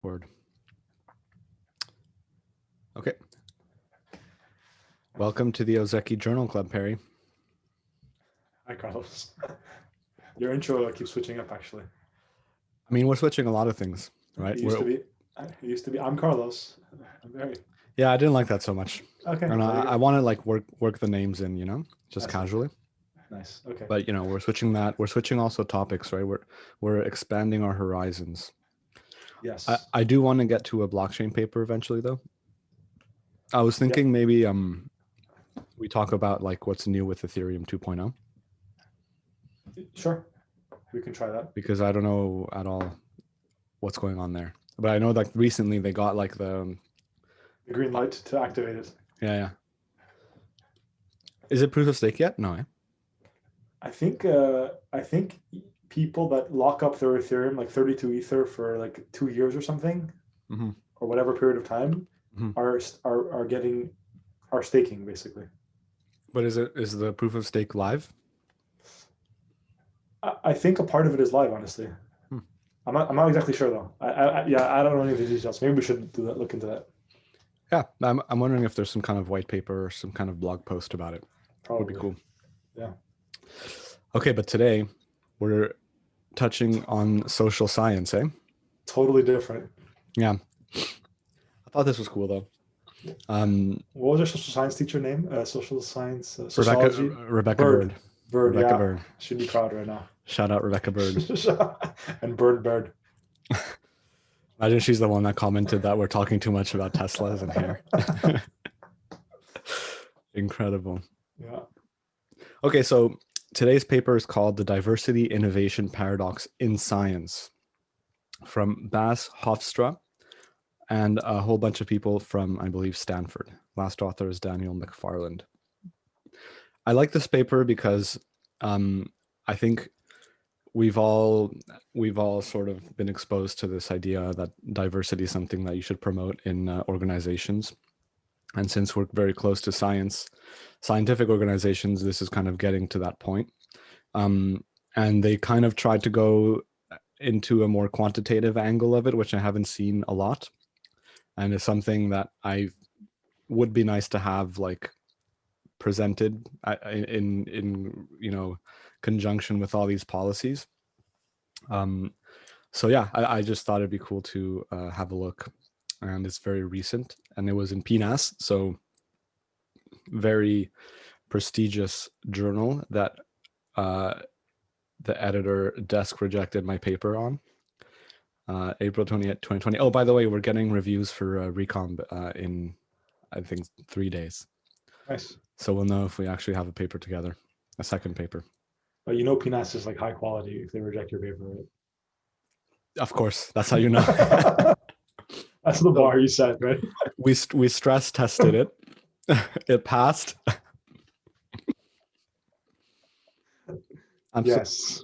Word. Okay. Welcome to the Ozeki Journal Club, Perry. Hi, Carlos. Your intro keeps switching up, actually. I mean, we're switching a lot of things, right? It used to be, I'm Carlos. I'm Barry. Yeah, I didn't like that so much. Okay. And I want to like work the names in, just casually. Nice. Okay. But we're switching that. We're switching also topics, right? We're expanding our horizons. Yes. I do want to get to a blockchain paper eventually, though. I was thinking maybe we talk about like what's new with Ethereum 2.0. Sure. We can try that. Because I don't know at all what's going on there. But I know like recently they got like the green light to activate it. Yeah. Is it proof of stake yet? No. I think people that lock up their Ethereum, like 32 Ether for like 2 years or something, or whatever period of time, are staking basically. But is the proof of stake live? I think a part of it is live, honestly. I'm not exactly sure though. I don't know any of the details. Maybe we should do that. Look into that. Yeah, I'm wondering if there's some kind of white paper or some kind of blog post about it. Probably. Would be cool. Yeah. Okay, but today we're touching on social science, eh? Totally different. Yeah. I thought this was cool though. What was your social science teacher name? Social science, sociology. Rebecca Bird. Rebecca Bird. Should be proud right now. Shout out Rebecca Bird. And Bird. Imagine she's the one that commented that we're talking too much about Teslas in here. Incredible. Yeah. Okay, so today's paper is called The Diversity Innovation Paradox in Science from Bas Hofstra and a whole bunch of people from, I believe, Stanford. Last author is Daniel McFarland. I like this paper because I think we've all sort of been exposed to this idea that diversity is something that you should promote in organizations. And since we're very close to scientific organizations, this is kind of getting to that point. And they kind of tried to go into a more quantitative angle of it, which I haven't seen a lot. And it's something that I would be nice to have like presented in conjunction with all these policies. So yeah, I just thought it'd be cool to have a look, and it's very recent, and it was in PNAS, so very prestigious journal that the editor desk rejected my paper on. April 28th, 2020. Oh, by the way, we're getting reviews for Recomb in, I think, 3 days. Nice. So we'll know if we actually have a paper together, a second paper. But PNAS is like high quality if they reject your paper, right? Of course, that's how you know. That's the bar you set, right? We stress tested it. It passed. Yes.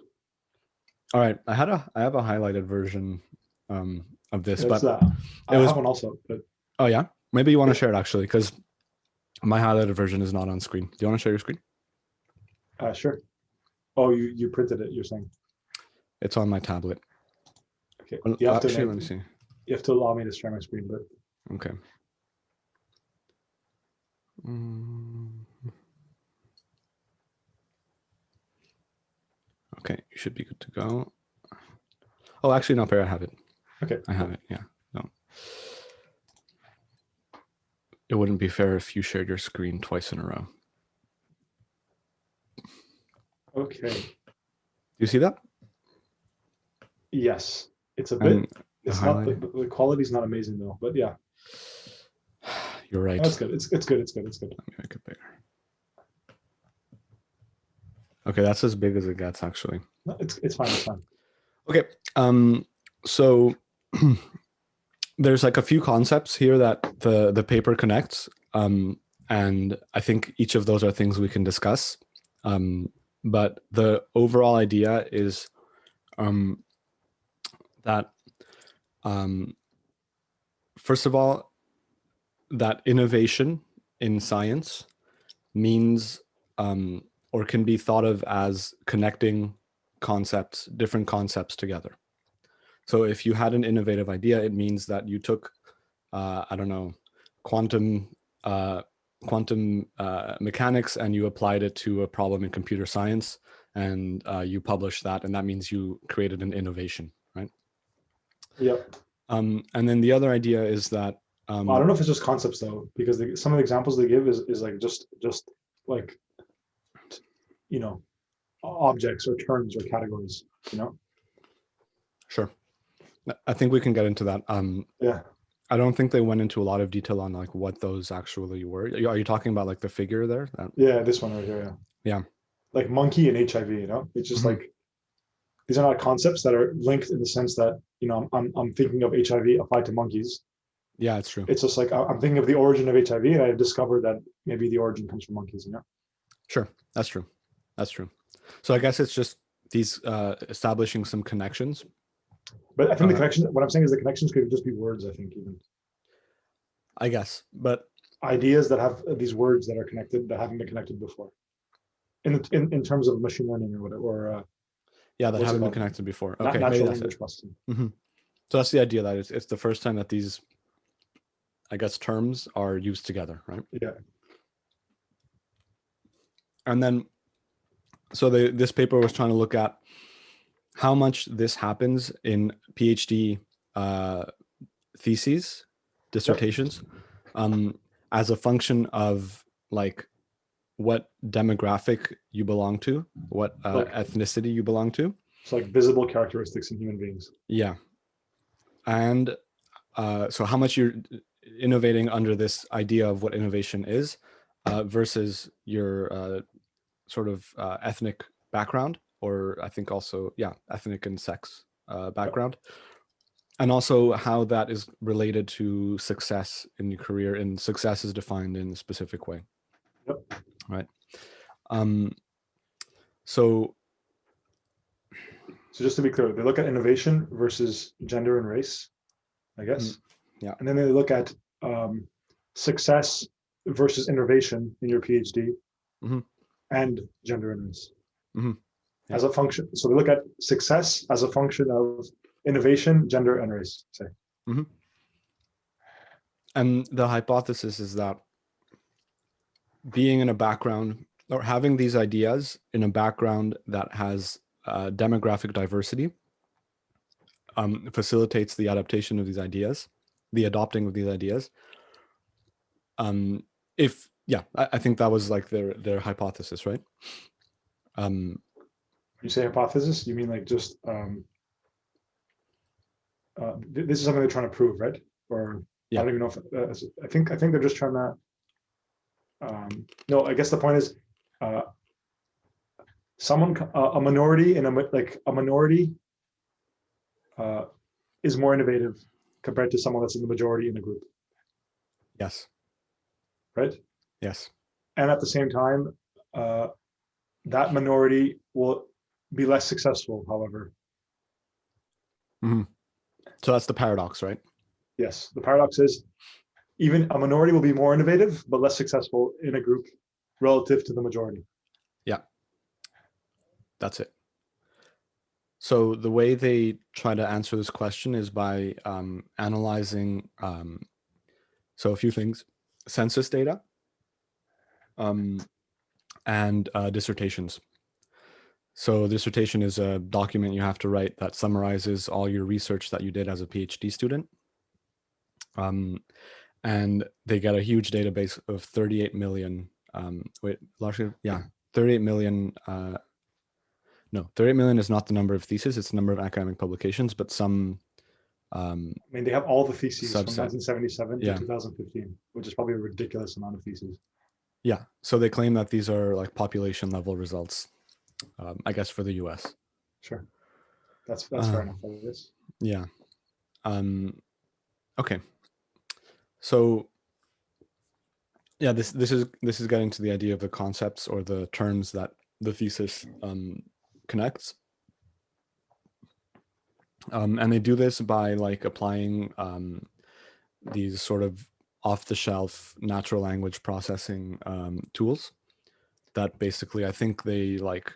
All right, I have a highlighted version of this, but I have one also. But oh yeah, maybe you want to share it actually, because my highlighted version is not on screen. Do you want to share your screen? Sure. Oh, you printed it, you're saying? It's on my tablet. Okay. Well, actually, let me see. You have to allow me to share my screen, but okay. Okay, you should be good to go. Oh, actually, no, Perry, I have it. Okay. I have it, yeah. No. It wouldn't be fair if you shared your screen twice in a row. Okay. Do you see that? Yes. It's a bit, the quality's not amazing though, but yeah. You're right. That's good. It's good. Let me make it bigger. Okay, that's as big as it gets, actually. No, it's fine. Okay, so there's like a few concepts here that the paper connects, and I think each of those are things we can discuss. But the overall idea is that, first of all, that innovation in science means or can be thought of as connecting different concepts together. So if you had an innovative idea, it means that you took, I don't know, quantum mechanics, and you applied it to a problem in computer science, and you published that, and that means you created an innovation, right? Yep. And then the other idea is that I don't know if it's just concepts though, because some of the examples they give is like just like, you know, objects or terms or categories, you know. Sure, I think we can get into that. Yeah. I don't think they went into a lot of detail on like what those actually were. Are you talking about like the figure there? Yeah, this one right here. Yeah. Yeah. Like monkey and HIV, you know, it's just Mhm. like, these are not concepts that are linked in the sense that, you know, I'm thinking of HIV applied to monkeys. Yeah, it's true. It's just like I'm thinking of the origin of HIV, and I discovered that maybe the origin comes from monkeys. You know. Sure, that's true. That's true. So I guess it's just these establishing some connections. But I think the connection. What I'm saying is the connections could just be words. I think even. I guess, but ideas that have these words that are connected that haven't been connected before, in terms of machine learning or whatever, or yeah, that haven't been connected before. Okay, natural language processing. Mm-hmm. So that's the idea, that it's the first time that these, I guess, terms are used together, right? Yeah. And then, so this paper was trying to look at how much this happens in PhD theses, dissertations, as a function of like what demographic you belong to, what ethnicity you belong to. So like visible characteristics in human beings. Yeah. And so how much you're innovating under this idea of what innovation is versus your sort of ethnic background, or I think also, yeah, ethnic and sex background. And also how that is related to success in your career, and success is defined in a specific way. Yep. Right. So just to be clear, they look at innovation versus gender and race, I guess. Yeah. And then they look at success versus innovation in your PhD, and gender and race as a function. So they look at success as a function of innovation, gender, and race, say. And the hypothesis is that being in a background, or having these ideas in a background that has demographic diversity, facilitates the adaptation of these ideas, the adopting of these ideas. I think that was like their hypothesis, right? You say hypothesis, you mean like just this is something they're trying to prove, right? Or yeah. I don't even know if I think they're just trying to. No, I guess the point is, a minority in a minority is more innovative compared to someone that's in the majority in a group. Yes. Right? Yes. And at the same time, that minority will be less successful, however. So that's the paradox, right? Yes. The paradox is even a minority will be more innovative, but less successful in a group relative to the majority. Yeah. That's it. So the way they try to answer this question is by analyzing, so a few things: census data, and dissertations. So a dissertation is a document you have to write that summarizes all your research that you did as a PhD student. And they get a huge database of 38 million, 38 million. No, 38 million is not the number of theses, it's the number of academic publications, but some. I mean, they have all the theses subset. from 1977 to 2015, which is probably a ridiculous amount of theses. Yeah, so they claim that these are like population level results, I guess, for the US. Sure, that's fair enough, I guess. Yeah. Okay. So yeah, this is getting to the idea of the concepts or the terms that the thesis connects. And they do this by like applying these sort of off-the-shelf natural language processing tools that basically, I think they like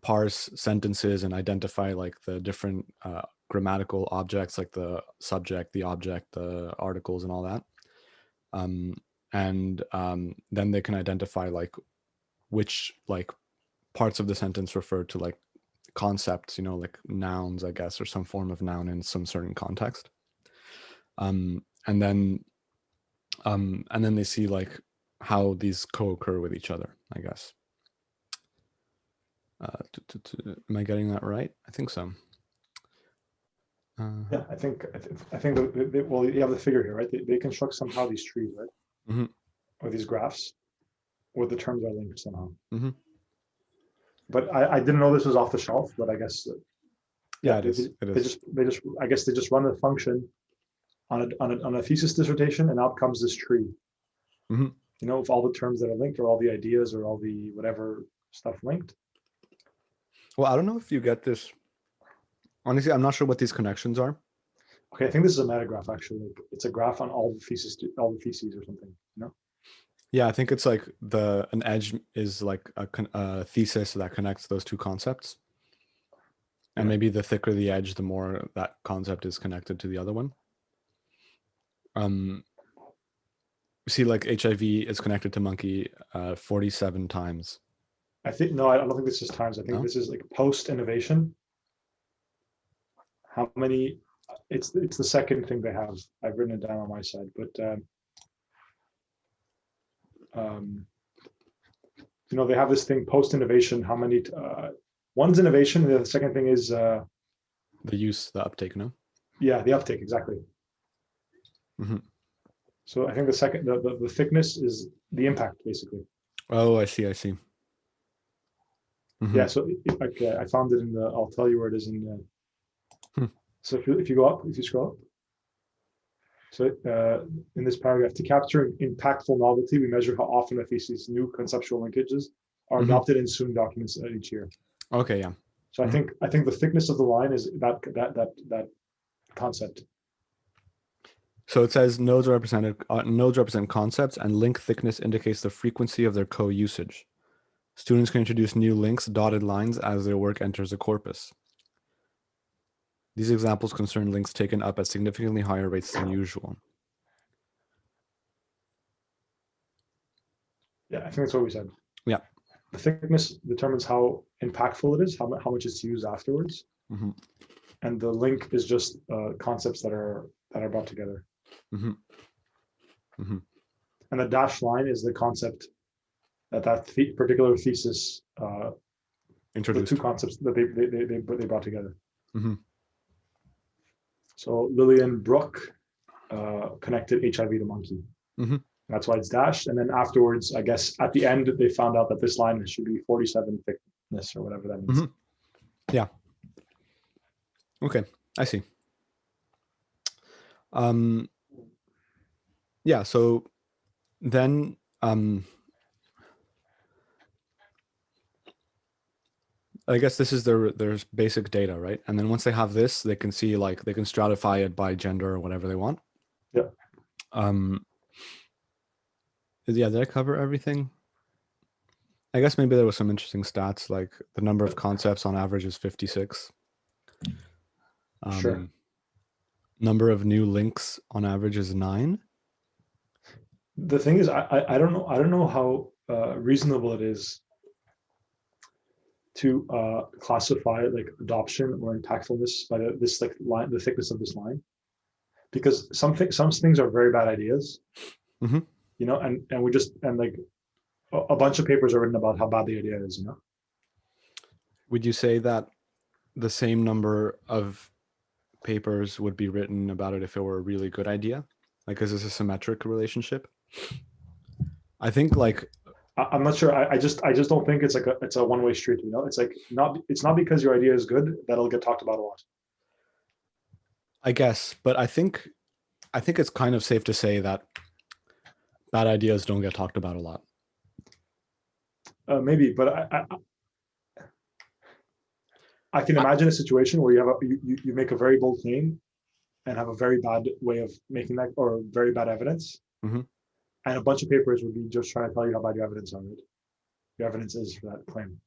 parse sentences and identify like the different grammatical objects like the subject, the object, the articles, and all that. And then they can identify like which like parts of the sentence refer to like concepts, like nouns, I guess, or some form of noun in some certain context. And then they see like how these co-occur with each other, I guess. Am I getting that right? I think so. Yeah, I think well, you have the figure here, right? They construct somehow these trees, right? Mm-hmm. Or these graphs, where the terms are linked somehow. Mm-hmm. But I didn't know this was off the shelf, but I guess it is. I guess they just run a function on a thesis dissertation, and out comes this tree. Mm-hmm. With all the terms that are linked, or all the ideas, or all the whatever stuff linked. Well, I don't know if you get this. Honestly, I'm not sure what these connections are. Okay, I think this is a metagraph actually. Like, it's a graph on all the theses or something. Yeah, I think it's like an edge is like a thesis that connects those two concepts. And maybe the thicker the edge, the more that concept is connected to the other one. See, like HIV is connected to monkey 47 times. I don't think this is times. I think this is like post innovation. How many? It's the second thing they have. I've written it down on my side, but they have this thing post innovation. How many? One's innovation, and the second thing is the use, the uptake. No. Yeah, the uptake, exactly. Mm-hmm. So I think the second, the thickness is the impact, basically. Oh, I see. Mm-hmm. Yeah. So okay, I found it in the. I'll tell you where it is in the. So if you go up, if you scroll up. So in this paragraph, to capture impactful novelty, we measure how often a thesis' new conceptual linkages are adopted in soon documents each year. Okay, yeah. So I think the thickness of the line is that concept. So it says nodes represent concepts, and link thickness indicates the frequency of their co-usage. Students can introduce new links, dotted lines, as their work enters a corpus. These examples concern links taken up at significantly higher rates than usual. Yeah, I think that's what we said. Yeah. The thickness determines how impactful it is, how much it's used afterwards. Mm-hmm. And the link is just concepts that are brought together. Mm-hmm. Mm-hmm. And the dashed line is the concept that particular thesis introduced. The two concepts that they brought together. Mm-hmm. So Lillian Brooke connected HIV to monkey. Mm-hmm. That's why it's dashed. And then afterwards, I guess at the end, they found out that this line should be 47 thickness or whatever that means. Mm-hmm. Yeah. Okay, I see. Yeah, so then I guess this is their basic data, right? And then once they have this, they can see like they can stratify it by gender or whatever they want. Yeah. Yeah, did I cover everything? I guess maybe there was some interesting stats, like the number of concepts on average is 56. Sure. Number of new links on average is 9. The thing is, I don't know how reasonable it is to classify like adoption or impactfulness by this like line, the thickness of this line, because some things are very bad ideas. Mm-hmm. And we just like a bunch of papers are written about how bad the idea is. Would you say that the same number of papers would be written about it if it were a really good idea? Like, is this a symmetric relationship? I think like I'm not sure. I just don't think it's a one-way street. It's like it's not because your idea is good that it'll get talked about a lot. I guess, but I think it's kind of safe to say that bad ideas don't get talked about a lot. Maybe, but I can imagine a situation where you make a very bold claim and have a very bad way of making that, or very bad evidence. Mm-hmm. And a bunch of papers would be just trying to tell you how bad your evidence are. Your evidence is for that claim.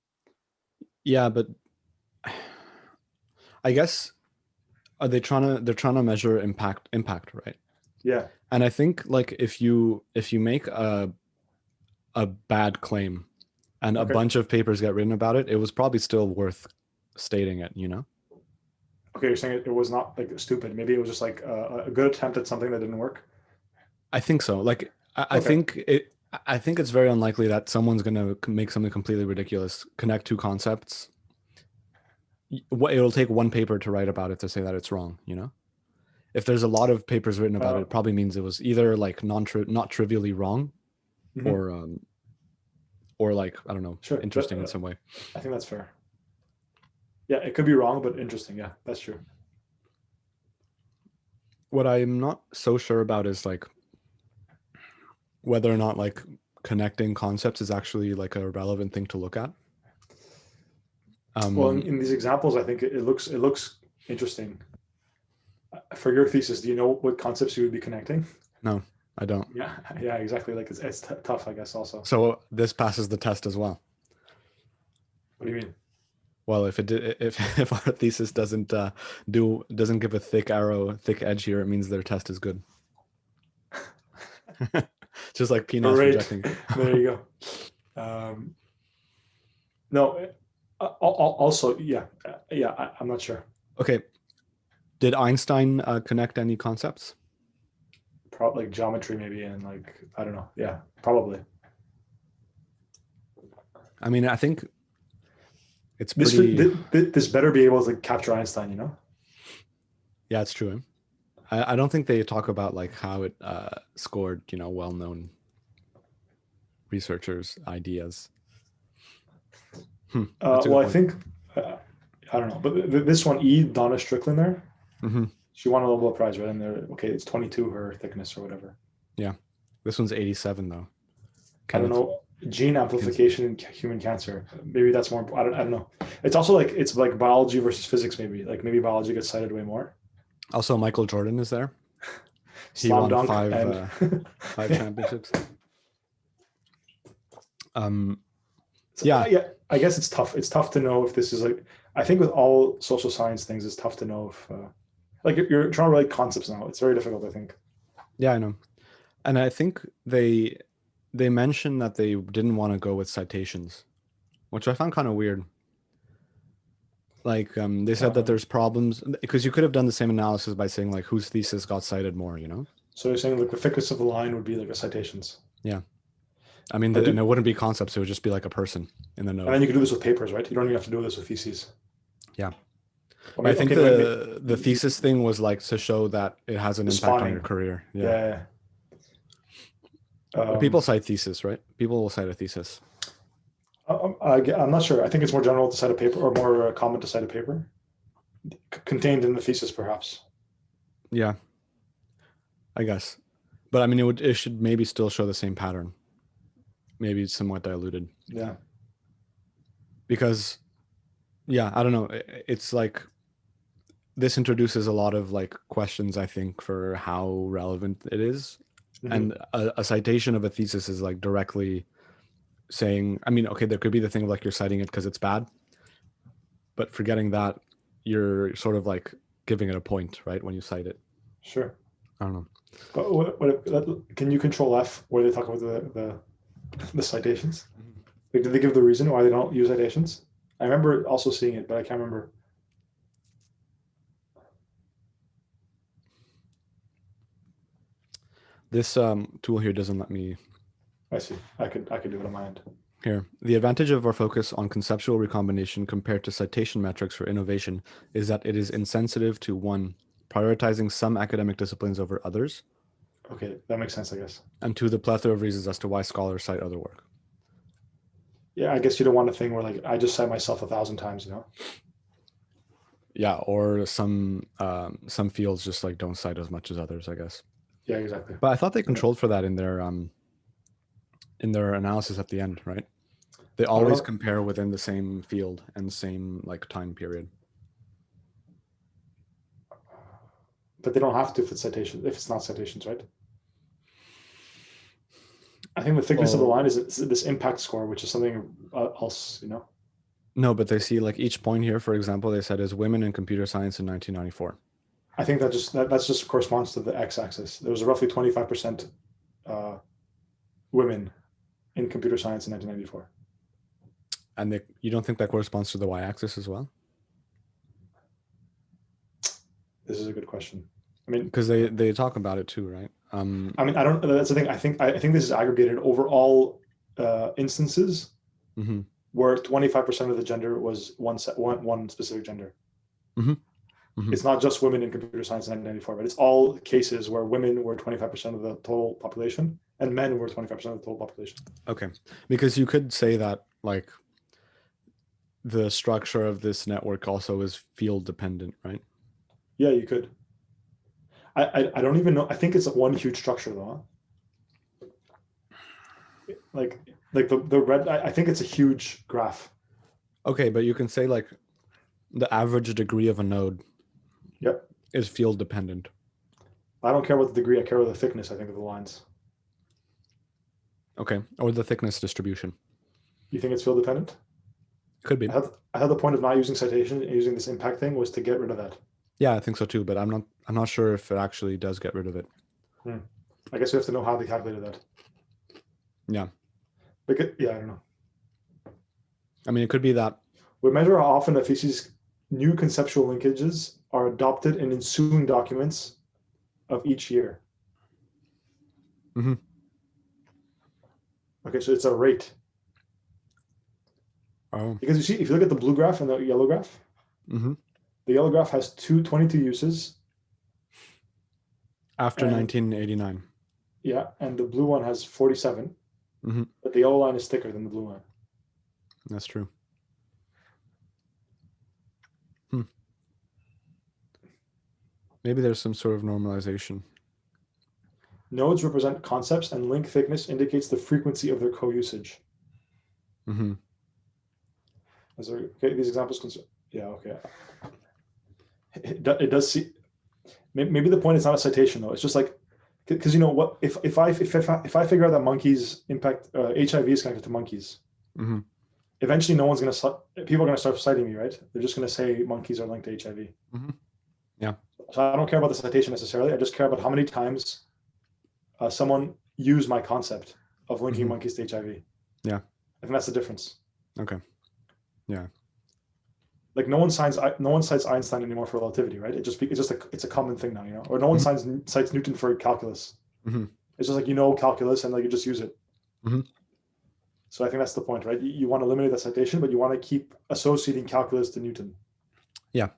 Yeah, but I guess Are they they're trying to measure impact, right? Yeah. And I think like if you make a bad claim and a bunch of papers get written about it, it was probably still worth stating it, you know? Okay, you're saying it was not like stupid. Maybe it was just like a good attempt at something that didn't work. I think so. Like I think it's very unlikely that someone's gonna make something completely ridiculous, connect two concepts. It'll take one paper to write about it to say that it's wrong, you know? If there's a lot of papers written about it, it probably means it was either like not trivially wrong, or like, I don't know, interesting in some way. I think that's fair. Yeah, it could be wrong, but interesting. Yeah, that's true. What I'm not so sure about is like whether or not like connecting concepts is actually like a relevant thing to look at. Well, in these examples, I think it looks interesting. For your thesis, do you know what concepts you would be connecting? No, I don't. Yeah, exactly. Like it's tough, I guess. Also, so this passes the test as well. What do you mean? Well, if our thesis doesn't give a thick edge here, it means their test is good. Just like PNAS rejecting. There you go. No. Also, yeah. I'm not sure. Okay. Did Einstein connect any concepts? Probably like geometry, maybe, and like I don't know. Yeah, probably. I mean, I think it's pretty. This better be able to capture Einstein, you know? Yeah, it's true. I don't think they talk about like how it scored, you know, well-known researchers' ideas. Well, I think I don't know, but this one, Donna Strickland there, she won a Nobel Prize, right? And there, okay, it's 22 her thickness or whatever. Yeah, this one's 87 though. I don't know. Gene amplification in human cancer. Maybe that's more. I don't know. It's also like it's like biology versus physics. Maybe biology gets cited way more. Also, Michael Jordan is there. He Slam won five championships. Yeah. I guess it's tough. It's tough to know if this is like. I think with all social science things, it's tough to know if like you're trying to write concepts now. It's very difficult, I think. Yeah, I know, and I think they mentioned that they didn't want to go with citations, which I found kind of weird. Like they said that there's problems because you could have done the same analysis by saying like whose thesis got cited more, you know? So you're saying like the thickness of the line would be like a citations. Yeah. I mean, and it wouldn't be concepts. It would just be like a person in the note. And then you can do this with papers, right? You don't even have to do this with theses. Yeah. Well, I think the thesis thing was like to show that it has an impact on your career. Yeah. People cite thesis, right? People will cite a thesis. I'm not sure. I think it's more general to cite a paper, or more common to cite a paper contained in the thesis, perhaps. Yeah, I guess. But I mean, it should maybe still show the same pattern. Maybe somewhat diluted. Yeah. Because, yeah, I don't know. It's like this introduces a lot of like questions, I think, for how relevant it is. And a citation of a thesis is like directly saying, I mean, okay, there could be the thing of like you're citing it because it's bad, but forgetting that, you're sort of like giving it a point, right, when you cite it. Sure. I don't know. But what can you control F where they talk about the citations? Like, did they give the reason why they don't use citations? I remember also seeing it, but I can't remember. This tool here doesn't let me. I see. I could do it on my end. Here, the advantage of our focus on conceptual recombination compared to citation metrics for innovation is that it is insensitive to, one, prioritizing some academic disciplines over others. Okay, that makes sense, I guess. And two, the plethora of reasons as to why scholars cite other work. Yeah, I guess you don't want a thing where like I just cite myself 1,000 times, you know? Yeah, or some fields just like don't cite as much as others, I guess. Yeah, exactly. But I thought they controlled for that in their analysis at the end, right? They always compare within the same field and same like time period. But they don't have to if it's citations, if it's not citations, right? I think the thickness of the line is this impact score, which is something else, you know? No, but they see like each point here, for example, they said is women in computer science in 1994. I think that's just corresponds to the x-axis. There was roughly 25% women in computer science in 1994. And you don't think that corresponds to the y-axis as well? This is a good question. I mean, because they talk about it too, right? I mean, I don't. That's the thing. I think this is aggregated over all instances where 25% of the gender was one specific gender. It's not just women in computer science in 1994, but it's all cases where women were 25% of the total population and men were 25% of the total population. Okay, because you could say that like the structure of this network also is field dependent, right? Yeah, you could. I don't even know. I think it's one huge structure though. Like the red. I think it's a huge graph. Okay, but you can say like the average degree of a node. Yep. Is field dependent. I don't care about the degree. I care about the thickness. I think of the lines. Okay, or the thickness distribution. You think it's field dependent? Could be. I had the point of not using citation and using this impact thing was to get rid of that. Yeah, I think so too, but I'm not sure if it actually does get rid of it. I guess we have to know how they calculated that. Yeah. Because, yeah, I don't know. I mean, it could be that we measure how often a thesis new conceptual linkages are adopted in ensuing documents of each year. Okay, so it's a rate. Oh. Because you see, if you look at the blue graph and the yellow graph, the yellow graph has 22 uses. After 1989. Yeah, and the blue one has 47. But the yellow line is thicker than the blue line. That's true. Maybe there's some sort of normalization. Nodes represent concepts and link thickness indicates the frequency of their co-usage. Okay, these examples, yeah, okay. It does see, maybe the point is not a citation though. It's just like, because you know what, if I figure out that monkeys impact, HIV is connected to monkeys, eventually people are going to start citing me, right? They're just going to say monkeys are linked to HIV. Yeah. So I don't care about the citation necessarily. I just care about how many times someone used my concept of linking monkeys to HIV. Yeah. I think that's the difference. Okay. Yeah. Like no one cites Einstein anymore for relativity, right? It's a common thing now, you know. Or no one cites Newton for calculus. It's just like calculus and like you just use it. So I think that's the point, right? You want to eliminate that citation, but you want to keep associating calculus to Newton. Yeah,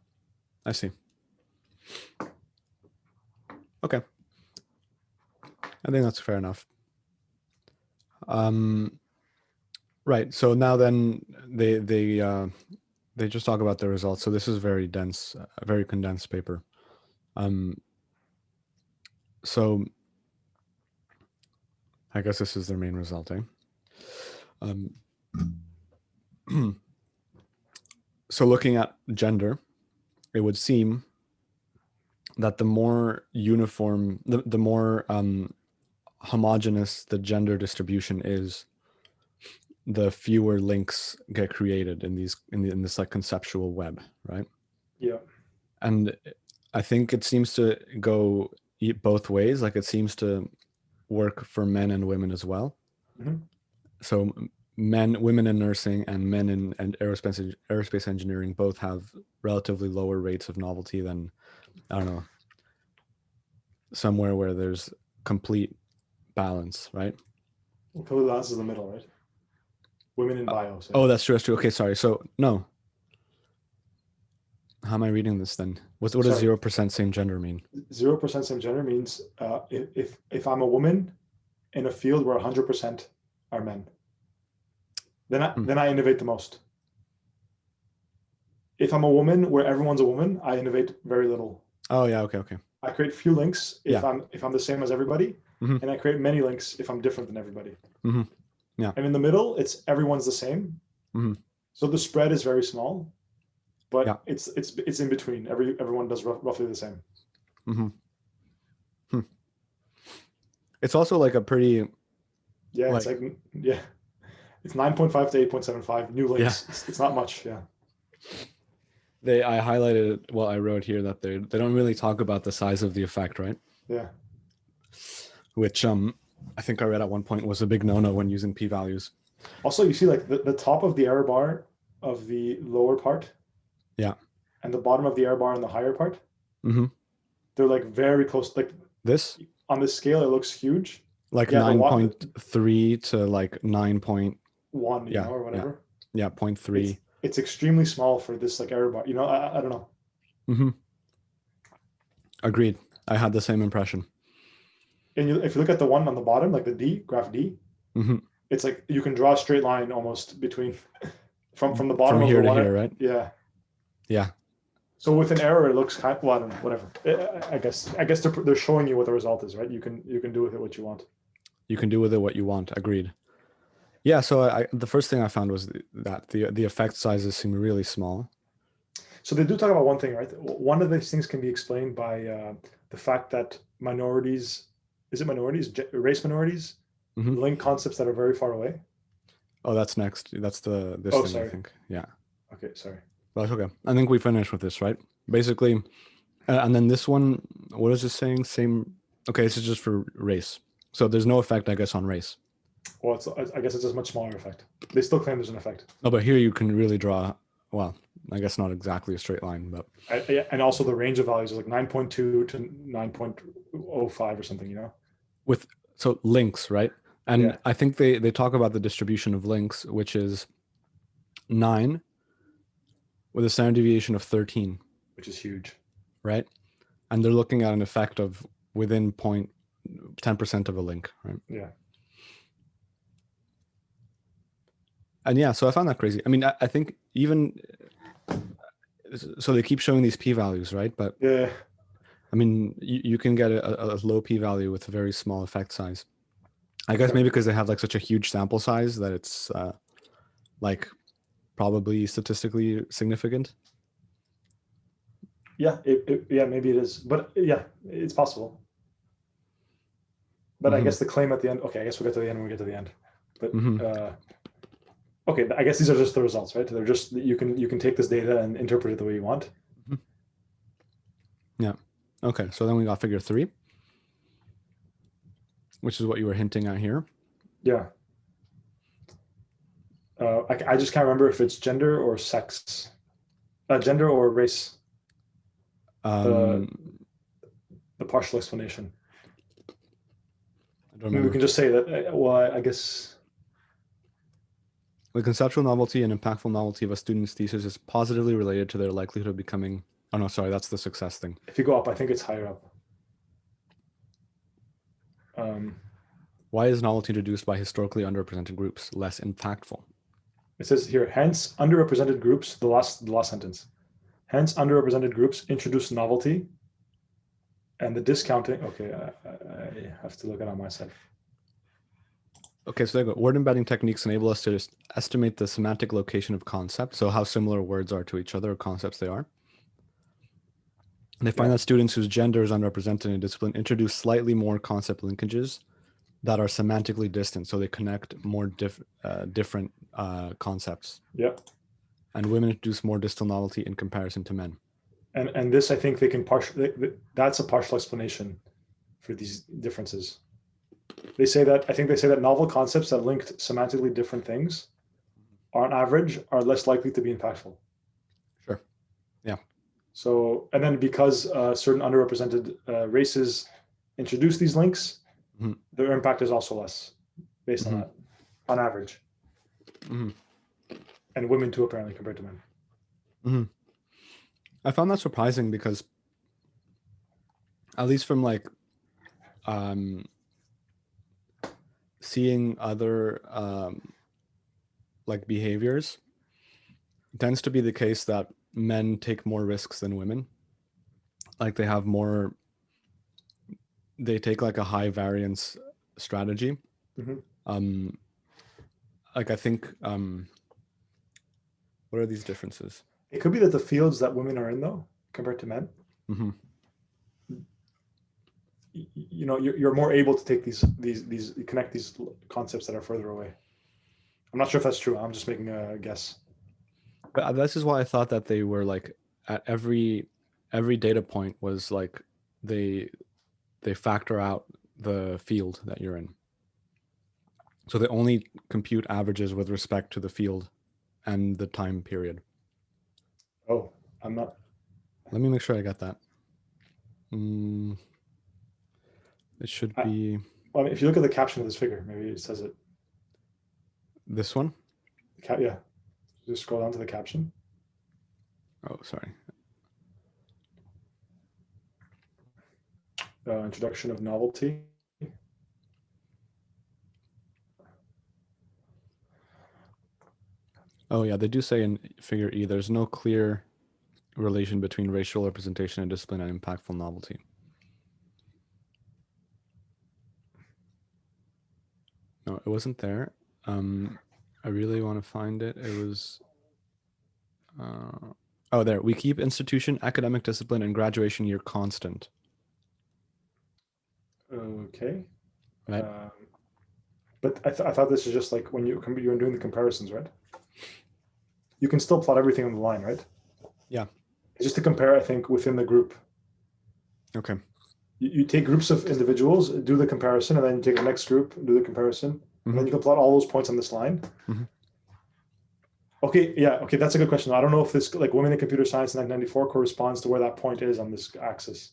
I see. Okay. I think that's fair enough. Right. So now then they just talk about the results. So this is very dense, a very condensed paper. So I guess this is their main result, eh? So looking at gender, it would seem that the more uniform, the more homogeneous the gender distribution is, the fewer links get created in this like conceptual web, right? Yeah. And I think it seems to go both ways. Like it seems to work for men and women as well. So women in nursing and men in aerospace engineering both have relatively lower rates of novelty than, I don't know, somewhere where there's complete balance, right? Well, complete balance is the middle, right? Women in bio. So. Oh, that's true. That's true. Okay, sorry. So no. How am I reading this then? What does 0% same gender mean? 0% same gender means if I'm a woman in a field where 100% are men, then I innovate the most. If I'm a woman where everyone's a woman, I innovate very little. Oh yeah, okay. I create few links if I'm the same as everybody, and I create many links if I'm different than everybody. Yeah. And in the middle, it's everyone's the same. So the spread is very small, but it's in between. Everyone does roughly the same. It's also like a pretty. Yeah, it's like it's 9.5 to 8.75 new links. Yeah. It's not much. Yeah. I highlighted what I wrote here that they don't really talk about the size of the effect, right? Yeah. Which I think I read at one point was a big no-no when using p-values. Also, you see like the top of the error bar of the lower part. Yeah. And the bottom of the error bar in the higher part. Mm-hmm. They're like very close. Like this on the scale, it looks huge. Like 9.3 to like 9.1, yeah, or whatever. Yeah, 0.3. It's extremely small for this like error bar. You know, I don't know. Mm-hmm. Agreed. I had the same impression. And if you look at the one on the bottom, like the D, graph D, mm-hmm. It's like you can draw a straight line almost between from the bottom from here of the to one, here, right? Yeah. Yeah. So with an error, it looks kind of, well, I don't know, whatever. I guess they're showing you what the result is, right? You can do with it what you want. You can do with it what you want. Agreed. Yeah. So the first thing I found was that the effect sizes seem really small. So they do talk about one thing, right? One of these things can be explained by the fact that minorities, race minorities, mm-hmm. link concepts that are very far away. Oh, that's next. That's this thing, sorry. I think. Yeah. Okay, sorry. But okay. I think we finished with this, right? Basically, and then this one, what is it saying? Same. Okay, this is just for race. So there's no effect, I guess, on race. Well, I guess it's a much smaller effect. They still claim there's an effect. No, but here you can really draw, well, I guess not exactly a straight line, but. And also the range of values is like 9.2 to 9.05 or something, you know? So links, right? And yeah. I think they talk about the distribution of links, which is 9 with a standard deviation of 13. Which is huge. Right? And they're looking at an effect of within 10% of a link, right? Yeah. And yeah, so I found that crazy. I mean, I think even, so they keep showing these p-values, right? But yeah, I mean, you can get a low p-value with a very small effect size. I guess maybe because they have like such a huge sample size that it's like probably statistically significant. Yeah, yeah, maybe it is, but yeah, it's possible. But I guess the claim at the end. Okay, I guess we'll get to the end when we get to the end. But okay, I guess these are just the results, right? They're just you can take this data and interpret it the way you want. Yeah. Okay, so then we got figure 3, which is what you were hinting at here. Yeah. I just can't remember if it's gender or sex, gender or race. The partial explanation. I don't remember. We can just say that. Well, I guess. The conceptual novelty and impactful novelty of a student's thesis is positively related to their likelihood of becoming. Oh no, sorry, that's the success thing. If you go up, I think it's higher up. Why is novelty introduced by historically underrepresented groups less impactful? It says here, hence underrepresented groups, the last sentence. Hence underrepresented groups introduce novelty and the discounting. Okay, I have to look at it on my side. Okay, so there you go. Word embedding techniques enable us to just estimate the semantic location of concepts, so how similar words are to each other or concepts they are. And they find that students whose gender is underrepresented in a discipline introduce slightly more concept linkages that are semantically distant, so they connect more different concepts. Yep. And women introduce more distal novelty in comparison to men. And this, I think they can that's a partial explanation for these differences. I think they say that novel concepts that link semantically different things on average are less likely to be impactful. Sure. Yeah. So, and then because certain underrepresented races introduce these links, their impact is also less based on that, on average. And women too, apparently, compared to men. I found that surprising because, at least from like seeing other like behaviors, it tends to be the case that men take more risks than women. Like they have more, they take like a high variance strategy. Like I think, what are these differences? It could be that the fields that women are in, though, compared to men, you know, you're more able to take these connect these concepts that are further away. I'm not sure if that's true. I'm just making a guess. But this is why I thought that they were like at every data point was like they factor out the field that you're in. So they only compute averages with respect to the field and the time period. Oh, I'm not. Let me make sure I got that. It should be. Well, I mean, if you look at the caption of this figure, maybe it says it. This one? Yeah. Just scroll down to the caption. Oh, sorry. Introduction of novelty. Oh yeah, they do say in figure E, there's no clear relation between racial representation and discipline and impactful novelty. No, it wasn't there. I really want to find it. It was. Oh, there. We keep institution, academic discipline, and graduation year constant. Okay. Right. But I thought this is just like when you're doing the comparisons, right? You can still plot everything on the line, right? Yeah. It's just to compare, I think, within the group. Okay. You take groups of individuals, do the comparison, and then you take the next group, do the comparison, and then you can plot all those points on this line. Okay, yeah, okay, that's a good question. I don't know if this, like women in computer science in 1994 corresponds to where that point is on this axis.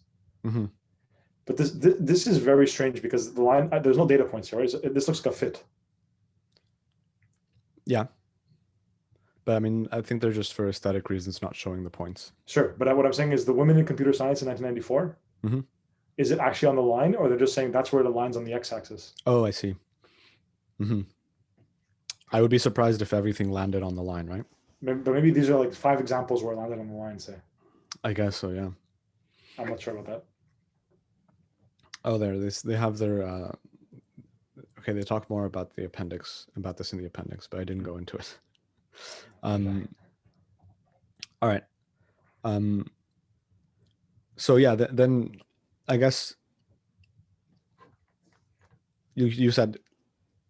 But this is very strange because the line, there's no data points here, right? This looks like a fit. Yeah. But I mean, I think they're just for aesthetic reasons not showing the points. Sure, but what I'm saying is the women in computer science in 1994, is it actually on the line, or they're just saying that's where the line's on the x-axis? Oh, I see. I would be surprised if everything landed on the line, right? But maybe these are like 5 examples where it landed on the line, say. I guess so, yeah. I'm not sure about that. Oh, there. They have their. Okay, they talk more about the appendix, about this in the appendix, but I didn't go into it. All right. So yeah, then I guess you said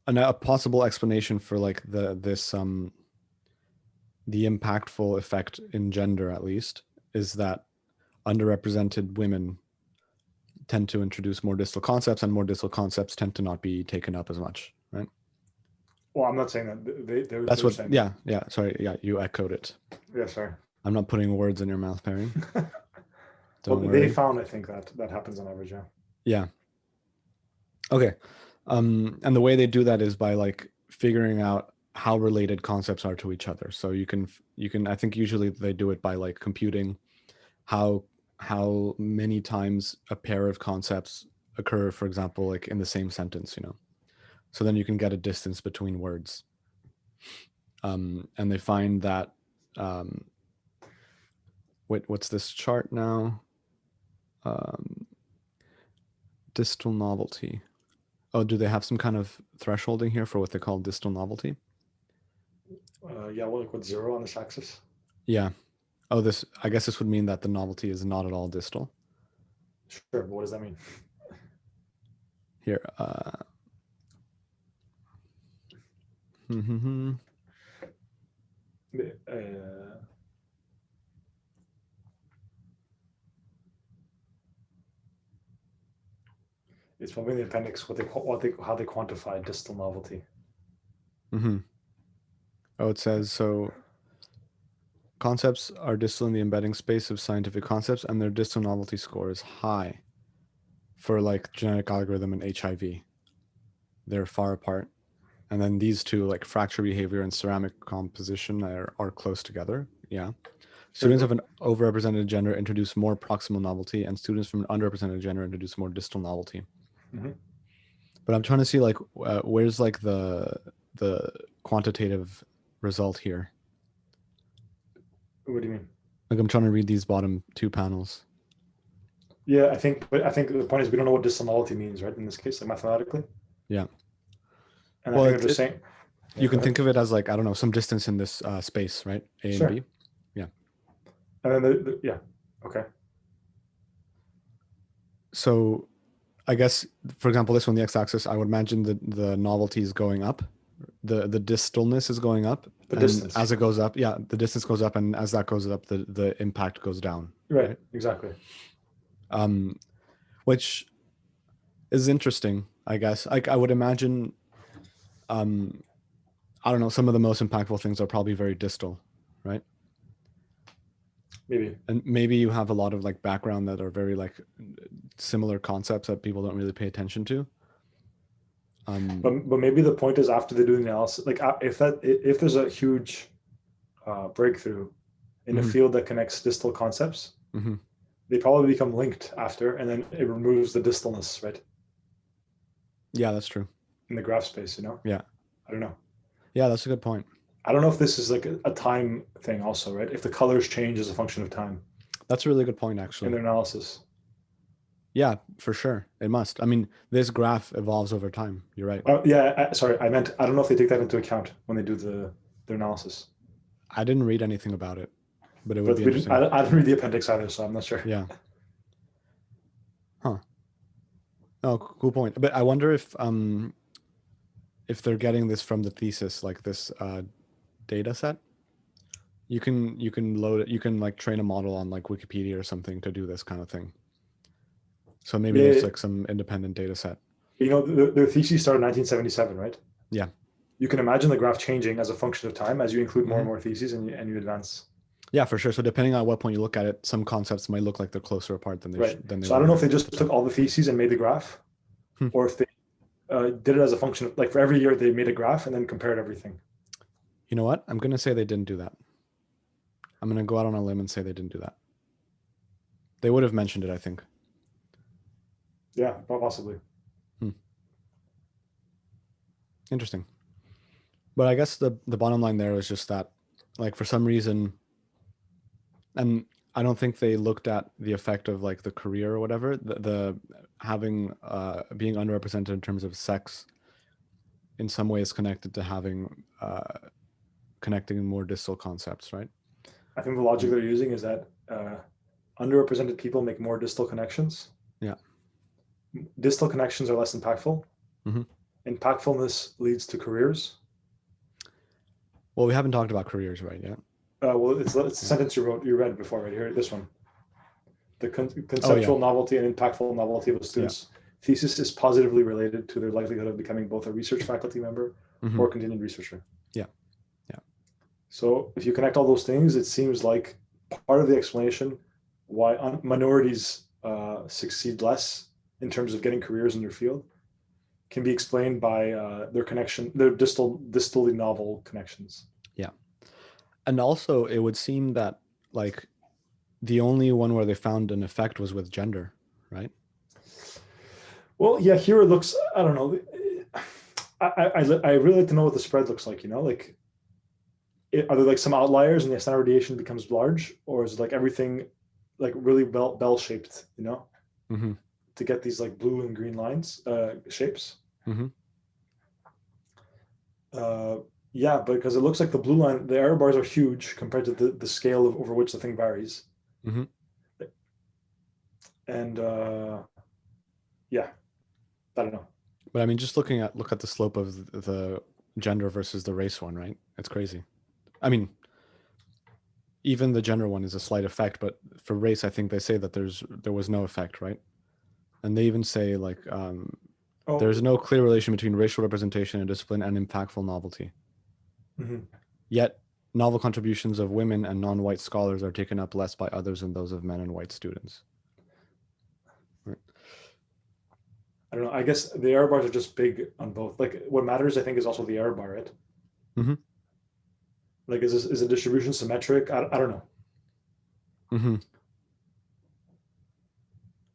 a possible explanation for like the impactful effect in gender, at least, is that underrepresented women tend to introduce more distal concepts, and more distal concepts tend to not be taken up as much, right? Well, I'm not saying that. That's what. Yeah. Sorry. Yeah, you echoed it. Yeah, sorry. I'm not putting words in your mouth, Perry. Well, they found, I think, that happens on average. Yeah. Okay. And the way they do that is by like figuring out how related concepts are to each other. So you can I think usually they do it by like computing how many times a pair of concepts occur, for example, like in the same sentence, so then you can get a distance between words. And they find that what's this chart now? Distal novelty. Oh, do they have some kind of thresholding here for what they call distal novelty? Yeah, well, like with 0 on this axis. Yeah. Oh, I guess this would mean that the novelty is not at all distal. Sure, but what does that mean? Here. It's probably in the appendix how they quantify distal novelty. Oh, it says so. Concepts are distal in the embedding space of scientific concepts, and their distal novelty score is high for like genetic algorithm and HIV. They're far apart. And then these two, like fracture behavior and ceramic composition, are close together. Yeah. Students of an overrepresented gender introduce more proximal novelty, and students from an underrepresented gender introduce more distal novelty. But I'm trying to see like where's like the quantitative result here. What do you mean? Like I'm trying to read these bottom 2 panels. Yeah, I think the point is we don't know what distal novelty means, right? In this case, like mathematically. Yeah. And well, I think they're just saying. You can think of it as like, I don't know, some distance in this space, right? A and B. Yeah. And then yeah. Okay. So I guess, for example, this one, the x-axis, I would imagine the novelty is going up. The distalness is going up. The and distance. as it goes up, the distance goes up, and as that goes up, the impact goes down. Right. Exactly. Which is interesting, I guess. Like I would imagine, I don't know, some of the most impactful things are probably very distal, right? Maybe. And maybe you have a lot of like background that are very like similar concepts that people don't really pay attention to. But maybe the point is after they do the analysis, like if there's a huge breakthrough in a field that connects distal concepts, they probably become linked after, and then it removes the distalness, right? Yeah, that's true. In the graph space, you know? Yeah. I don't know. Yeah, that's a good point. I don't know if this is like a time thing also, right? If the colors change as a function of time. That's a really good point, actually. In their analysis. Yeah, for sure. It must. I mean, this graph evolves over time. You're right. Yeah, sorry. I meant, I don't know if they take that into account when they do their analysis. I didn't read anything about it, but it would be interesting. I didn't read the appendix either, so I'm not sure. Yeah. Huh. Oh, cool point. But I wonder if they're getting this from the thesis, like this data set. You can load it. You can like train a model on like Wikipedia or something to do this kind of thing. So maybe there's like some independent data set. You know, their thesis started in 1977, right? Yeah. You can imagine the graph changing as a function of time as you include more and more theses and you advance. Yeah, for sure. So depending on what point you look at it, some concepts might look like they're closer apart than they right. So I don't know if they just took all the theses and made the graph, or if they did it as a function of, like, for every year they made a graph and then compared everything. You know what? I'm going to say they didn't do that. I'm going to go out on a limb and say they didn't do that. They would have mentioned it, I think. Yeah, possibly. Interesting. But I guess the bottom line there is just that, like, for some reason, and I don't think they looked at the effect of like the career or whatever, the having being underrepresented in terms of sex in some way is connected to having connecting more distal concepts, right? I think the logic they're using is that underrepresented people make more distal connections. Yeah. Distal connections are less impactful. Impactfulness leads to careers. Well, we haven't talked about careers right yet. Well, it's the sentence you read before, right here, this one. The conceptual novelty and impactful novelty of a student's thesis is positively related to their likelihood of becoming both a research faculty member or a continued researcher. Yeah. So if you connect all those things, it seems like part of the explanation why minorities succeed less in terms of getting careers in their field can be explained by their distally novel connections. Yeah. And also it would seem that like the only one where they found an effect was with gender, right? Well, yeah, here it looks, I don't know. I really like to know what the spread looks like, you know, like, are there like some outliers and the standard deviation becomes large, or is it like everything like really bell-shaped, you know, to get these like blue and green lines, shapes? Yeah, because it looks like the blue line, the error bars are huge compared to the scale over which the thing varies. And yeah, I don't know. But I mean, just look at the slope of the gender versus the race one, right? It's crazy. I mean, even the gender one is a slight effect, but for race, I think they say that there was no effect, right? And they even say like there's no clear relation between racial representation and discipline and impactful novelty. Yet, novel contributions of women and non-white scholars are taken up less by others than those of men and white students. Right. I don't know. I guess the error bars are just big on both. Like, what matters, I think, is also the error bar, right? Like, is the distribution symmetric? I don't know.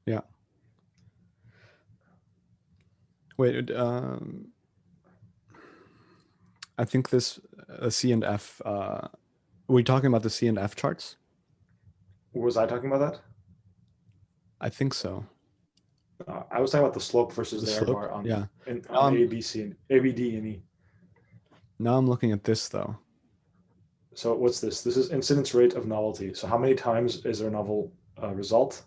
Yeah. Wait, I think this C and F, were we talking about the C and F charts? Was I talking about that? I think so. I was talking about the slope versus the error bar on A, B, C, and A, B, D, and E. Now I'm looking at this though. So what's this? This is incidence rate of novelty. So how many times is there a novel result?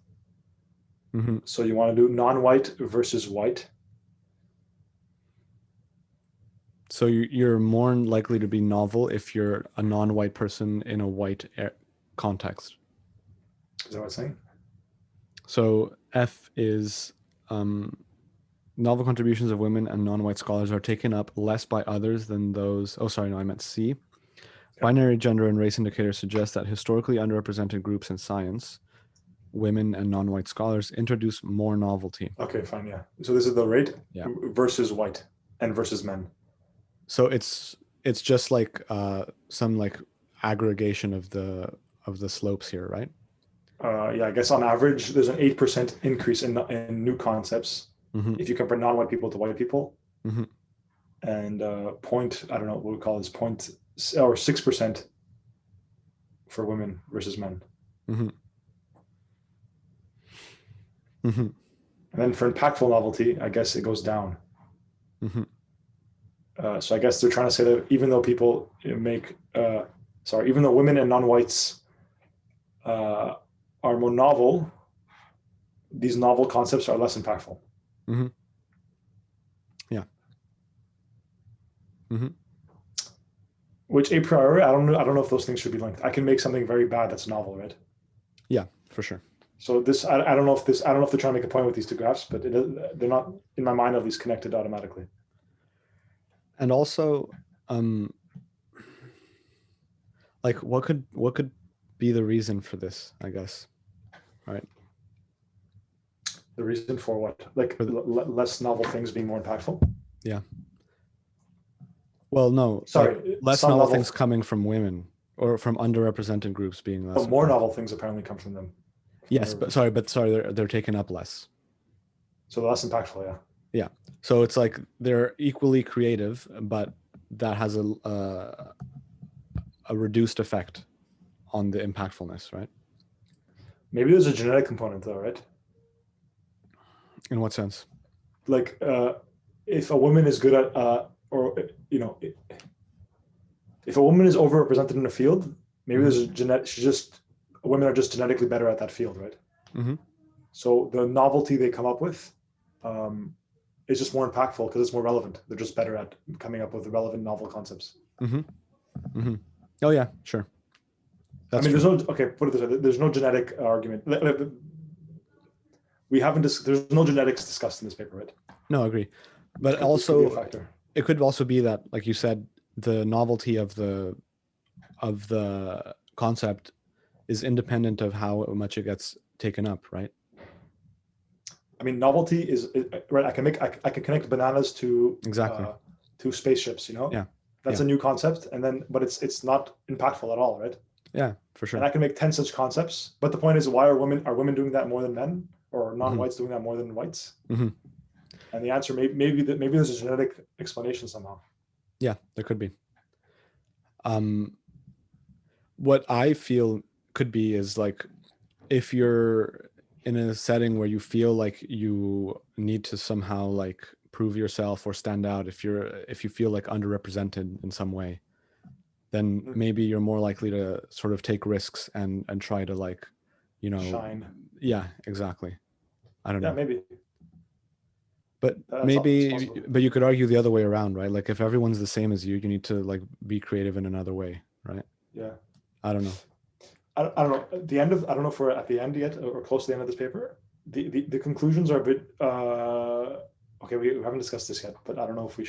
So you want to do non-white versus white. So So you're more likely to be novel if you're a non-white person in a white context. Is that what it's saying? So F is novel contributions of women and non-white scholars are taken up less by others than those. Oh, sorry, no, I meant C. Binary gender and race indicators suggest that historically underrepresented groups in science, women and non-white scholars, introduce more novelty. Okay, fine, yeah. So this is the rate versus white and versus men. So it's just like some like aggregation of the slopes here, right? Yeah, I guess on average, there's an 8% increase in new concepts if you compare non-white people to white people. And I don't know what we call this, 6% for women versus men. And then for impactful novelty, I guess it goes down. So I guess they're trying to say that even though even though women and non-whites are more novel, these novel concepts are less impactful. Yeah. Which a priori, I don't know if those things should be linked. I can make something very bad that's novel, right? Yeah, for sure. So this, I don't know if they're trying to make a point with these two graphs, but they're not, in my mind at least, connected automatically. And also, like what could be the reason for this, I guess, right? The reason for what? Like less novel things being more impactful? Yeah. Well, no. Sorry. Like less novel things coming from women or from underrepresented groups being less. More novel things apparently come from them. Yes, but sorry, they're taken up less. So less impactful, yeah. Yeah. So it's like they're equally creative, but that has a reduced effect on the impactfulness, right? Maybe there's a genetic component though, right? In what sense? Like if a woman is good at if a woman is overrepresented in a field, maybe there's women are just genetically better at that field, right? So the novelty they come up with is just more impactful because it's more relevant. They're just better at coming up with relevant novel concepts. Oh yeah, sure. That's there's no put it this way. There's no genetic argument. There's no genetics discussed in this paper, right? No, I agree. But also, it could also be that, like you said, the novelty of the concept is independent of how much it gets taken up, right? I mean, novelty is right. I can connect bananas to to spaceships. Yeah, that's a new concept, but it's not impactful at all, right? Yeah, for sure. And I can make 10 such concepts, but the point is, why are women doing that more than men, or non-whites doing that more than whites? And the answer maybe there's a genetic explanation somehow. Yeah, there could be. What I feel could be is like if you're in a setting where you feel like you need to somehow like prove yourself or stand out, if you feel like underrepresented in some way, then maybe you're more likely to sort of take risks and try to like, shine. Yeah, exactly. I don't know. Yeah, maybe. But but you could argue the other way around, right? Like if everyone's the same as you need to like be creative in another way, right? Yeah. I don't know. I don't know. At the end of, I don't know if we're at the end yet or close to the end of this paper. The conclusions are a bit okay. We haven't discussed this yet, but I don't know if we.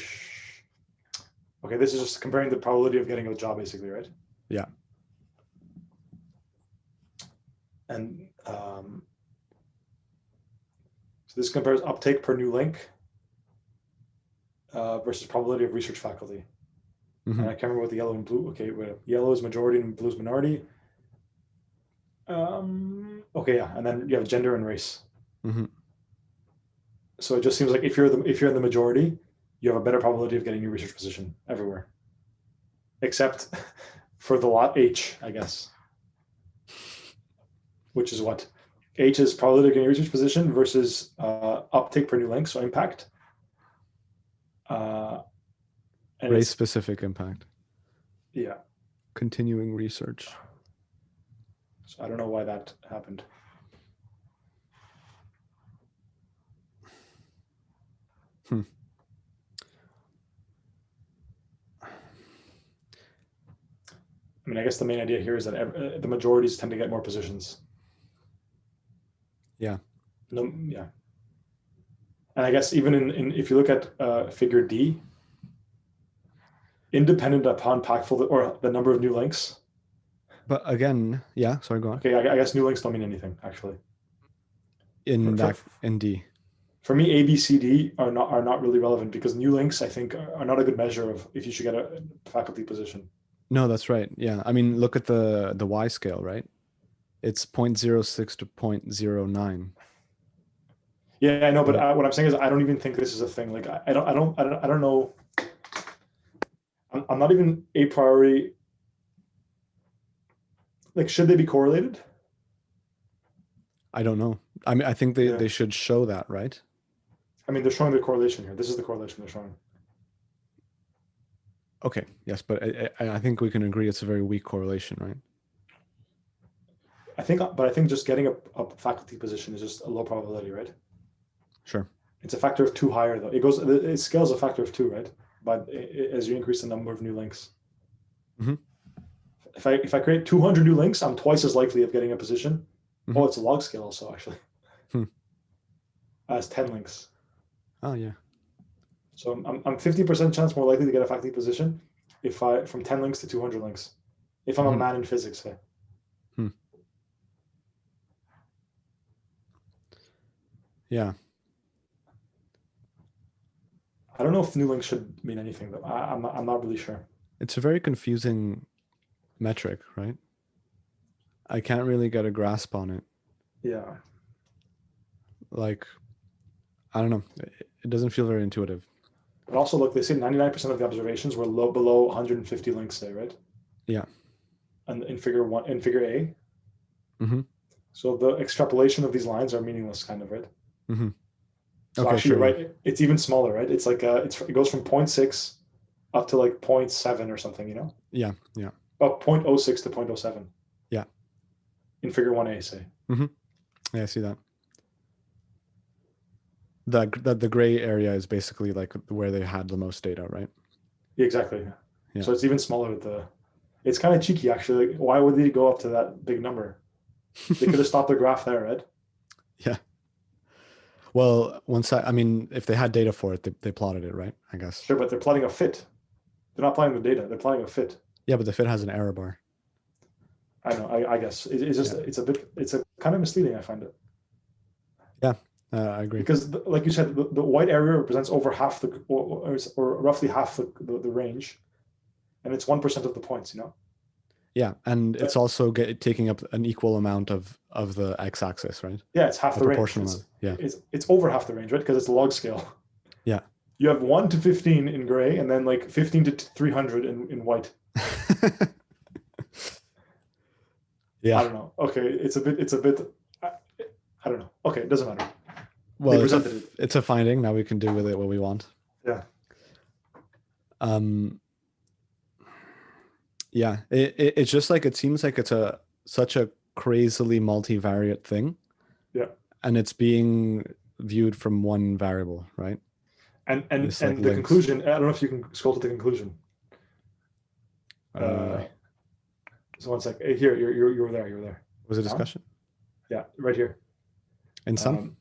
Okay, this is just comparing the probability of getting a job, basically, right? Yeah. And so this compares uptake per new link versus probability of research faculty. And I can't remember what the yellow and blue. Okay, yellow is majority and blue is minority. Okay, yeah, and then you have gender and race. So it just seems like if you're in the majority, you have a better probability of getting your research position everywhere, except for the lot H, I guess, which is what H is probability of getting a research position versus uptake per new link, so impact. And race specific impact. Yeah. Continuing research. So I don't know why that happened. mean, I guess the main idea here is that the majorities tend to get more positions. Yeah. No, yeah. And I guess even in if you look at figure D, independent upon packful or the number of new links. But again, yeah, sorry, go on. Okay, I guess new links don't mean anything, actually. In D. For me, A, B, C, D are not really relevant, because new links, I think, are not a good measure of if you should get a faculty position. No, that's right. Yeah. I mean, look at the Y scale, right? It's 0.06 to 0.09. Yeah, I know, but what I'm saying is I don't even think this is a thing. Like I don't know. I'm not even a priori. Like, should they be correlated? I don't know. I mean, I think they should show that, right? I mean, they're showing the correlation here. This is the correlation they're showing. Okay, yes, but I think we can agree it's a very weak correlation, right? I think just getting a faculty position is just a low probability, right? Sure. It's a factor of 2 higher, though. It scales a factor of 2, right? But as you increase the number of new links. Mm-hmm. If I create 200 new links, I'm twice as likely of getting a position. Mm-hmm. Oh, it's a log scale also, actually. As 10 links. Oh, yeah. So I'm 50% chance more likely to get a faculty position if from 10 links to 200 links. If I'm a man in physics, say. Yeah. I don't know if new links should mean anything, though. I'm not really sure. It's a very confusing metric, right? I can't really get a grasp on it. Yeah. Like, I don't know. It doesn't feel very intuitive. But also, look, they say 99% of the observations were below 150 links, say, right? Yeah. And in figure A. Mm-hmm. So the extrapolation of these lines are meaningless, kind of, right? Mm-hmm. So okay, actually, sure. Right, it's even smaller, right? It's like it goes from 0.6 up to like 0.7 or something, you know? Yeah, yeah. About 0.06 to 0.07. Yeah. In figure 1A, say. Mm-hmm. Yeah, I see that. The gray area is basically like where they had the most data, right? Yeah, exactly. Yeah. So it's even smaller. It's kind of cheeky, actually. Like, why would they go up to that big number? They could have stopped the graph there, right? Yeah. Well, I mean, if they had data for it, they plotted it, right? I guess. Sure, but they're plotting a fit. They're not plotting the data. They're plotting a fit. Yeah, but the fit has an error bar. I know. I guess it's just it's a kind of misleading. I find it. Yeah, I agree. Because, like you said, the white area represents over half or roughly half the range, and it's 1% of the points. You know. Yeah, and it's also taking up an equal amount of the x-axis, right? Yeah, it's half the range. It's over half the range, right? Because it's a log scale. Yeah. You have 1 to 15 in gray, and then like 15 to 300 in white. Yeah. I don't know. Okay, it's a bit. I don't know. Okay, it doesn't matter. Well, it's a finding. Now we can do with it what we want. Yeah. Yeah, it's just like it seems like it's such a crazily multivariate thing. Yeah. And it's being viewed from one variable, right? And the conclusion. I don't know if you can scroll to the conclusion. So one sec. Here, you were there. You were there. Was a discussion? Yeah, right here. In some.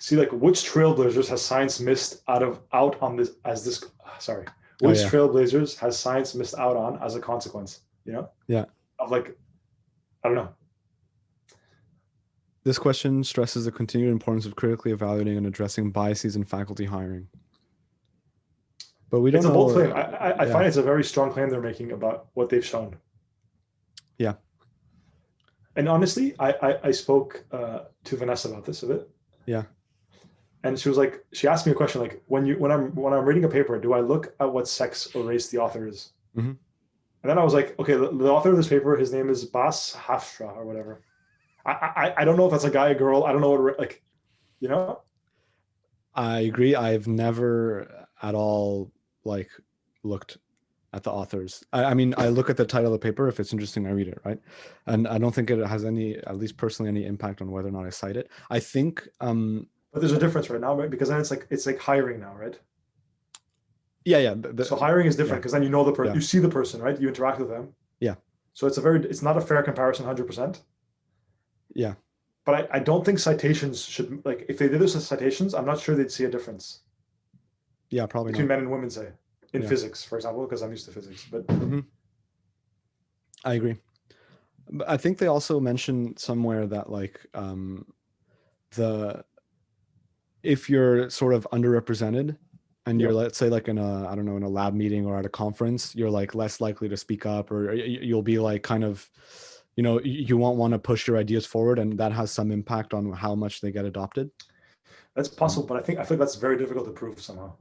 See, like, which trailblazers has science missed out on this as this? Sorry. Which trailblazers has science missed out on as a consequence? You know? Yeah. Of like, I don't know. This question stresses the continued importance of critically evaluating and addressing biases in faculty hiring. But we don't know. It's a bold claim. I find it's a very strong claim they're making about what they've shown. Yeah. And honestly, I spoke to Vanessa about this a bit. Yeah. And she asked me a question like, when I'm reading a paper, do I look at what sex or race the author is? Mm-hmm. And then I was like, okay, the author of this paper, his name is Bas Hafstra or whatever. I don't know if that's a guy or girl. I don't know what, like, you know? I agree. I've never at all like looked at the authors. I mean, I look at the title of the paper. If it's interesting, I read it, right? And I don't think it has any, at least personally, any impact on whether or not I cite it. I think but there's a difference right now, right? Because then it's like hiring now, right? Yeah. So hiring is different because then you know the person, you see the person, right? You interact with them. Yeah. So it's not a fair comparison 100%. Yeah. But I don't think citations should, like, if they did this as citations, I'm not sure they'd see a difference. Yeah, probably between not. men and women, say, in physics, for example, because I'm used to physics. But I agree. But I think they also mentioned somewhere that like if you're sort of underrepresented and you're, let's say, like in a, I don't know, in a lab meeting or at a conference, you're like less likely to speak up, or you'll be like kind of, you won't want to push your ideas forward, and that has some impact on how much they get adopted. That's possible, but I feel like that's very difficult to prove somehow.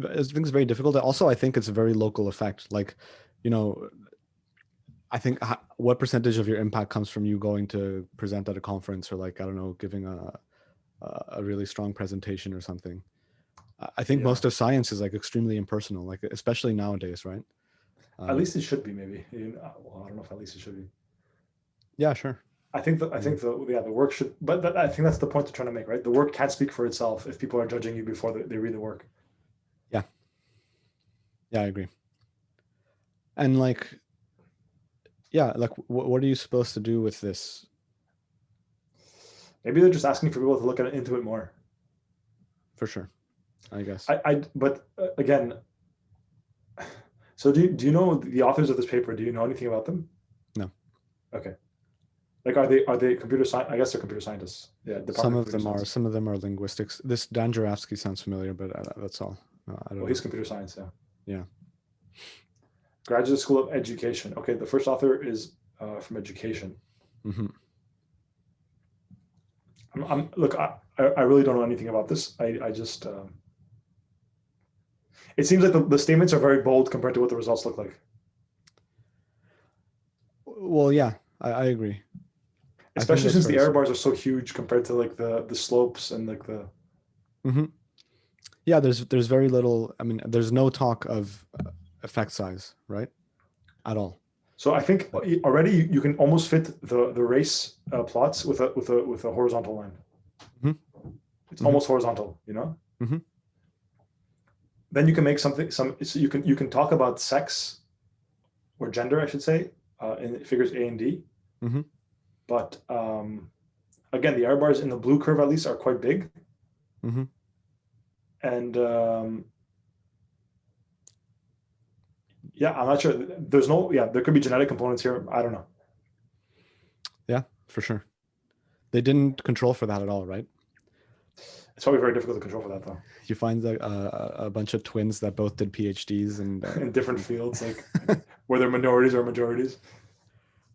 I think it's very difficult. Also, I think it's a very local effect. Like, I think what percentage of your impact comes from you going to present at a conference, or like, I don't know, giving a really strong presentation or something. I think most of science is like extremely impersonal, like especially nowadays, right? At least it should be, maybe. Well, I don't know if at least it should be. Yeah, sure. I think the work should, but I think that's the point they're trying to make, right? The work can't speak for itself if people are judging you before they read the work. Yeah. Yeah, I agree. And like, yeah, like what are you supposed to do with this? Maybe they're just asking for people to look into it more. For sure, I guess. But again, so do you know the authors of this paper? Do you know anything about them? No. Okay. Like, are they computer science? I guess they're computer scientists. Yeah. Some of them are. Some of them are linguistics. This Dan Jarafsky sounds familiar, but that's all. I don't know. He's computer science. Yeah. Yeah. Graduate School of Education. Okay, the first author is from education. Look, I really don't know anything about this. I just it seems like the statements are very bold compared to what the results look like. Well, yeah, I agree. Especially since the error bars are so huge compared to like the slopes and like the. Yeah, there's very little. I mean, there's no talk of effect size, right? At all. So I think already you can almost fit the race plots with a horizontal line. It's almost horizontal, Then you can make so you can talk about sex or gender, I should say, in figures A and D. But again, the error bars in the blue curve at least are quite big. And yeah, I'm not sure. There could be genetic components here. I don't know. Yeah, for sure. They didn't control for that at all, right? It's probably very difficult to control for that, though. You find a bunch of twins that both did PhDs and in different fields, like were there minorities or majorities?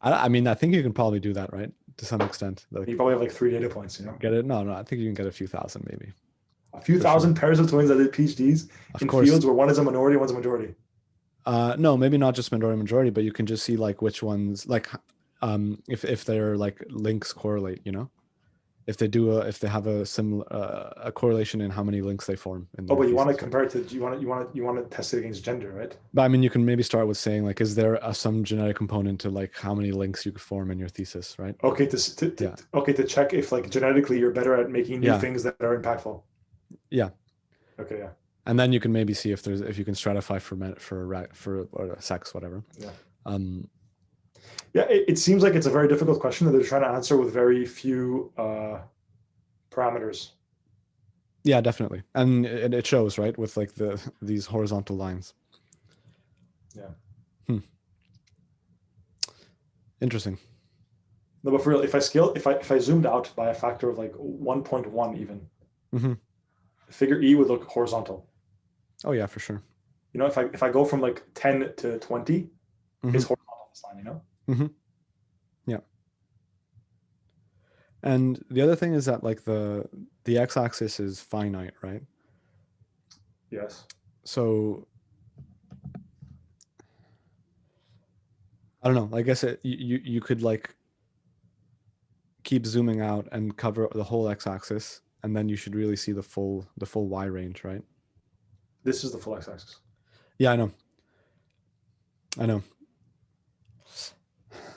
I mean, I think you can probably do that, right? To some extent. Like, you probably have like 3 data points, Get it? No, I think you can get a few thousand, maybe. A few thousand pairs of twins that did PhDs in fields where one is a minority, one's a majority. No, maybe not just majority, but you can just see like which ones, like if their like links correlate, if they have a similar a correlation in how many links they form. But you want to compare it to you want to test it against gender, right? But I mean, you can maybe start with saying like, is there some genetic component to like how many links you could form in your thesis, right? Okay, to check if like genetically you're better at making new things that are impactful. Yeah. Okay. Yeah. And then you can maybe see if you can stratify for or sex, whatever. Yeah. Yeah, it seems like it's a very difficult question that they're trying to answer with very few parameters. Yeah, definitely, and it shows, right, with like these horizontal lines. Yeah. Interesting. No, but for real, if I zoomed out by a factor of like 1.1 even, figure E would look horizontal. Oh yeah, for sure. If I go from like 10 to 20, it's horizontal this line, Yeah. And the other thing is that like the x-axis is finite, right? Yes. So I don't know. I guess you could like keep zooming out and cover the whole x-axis, and then you should really see the full y range, right? This is the full x-axis. Yeah, I know.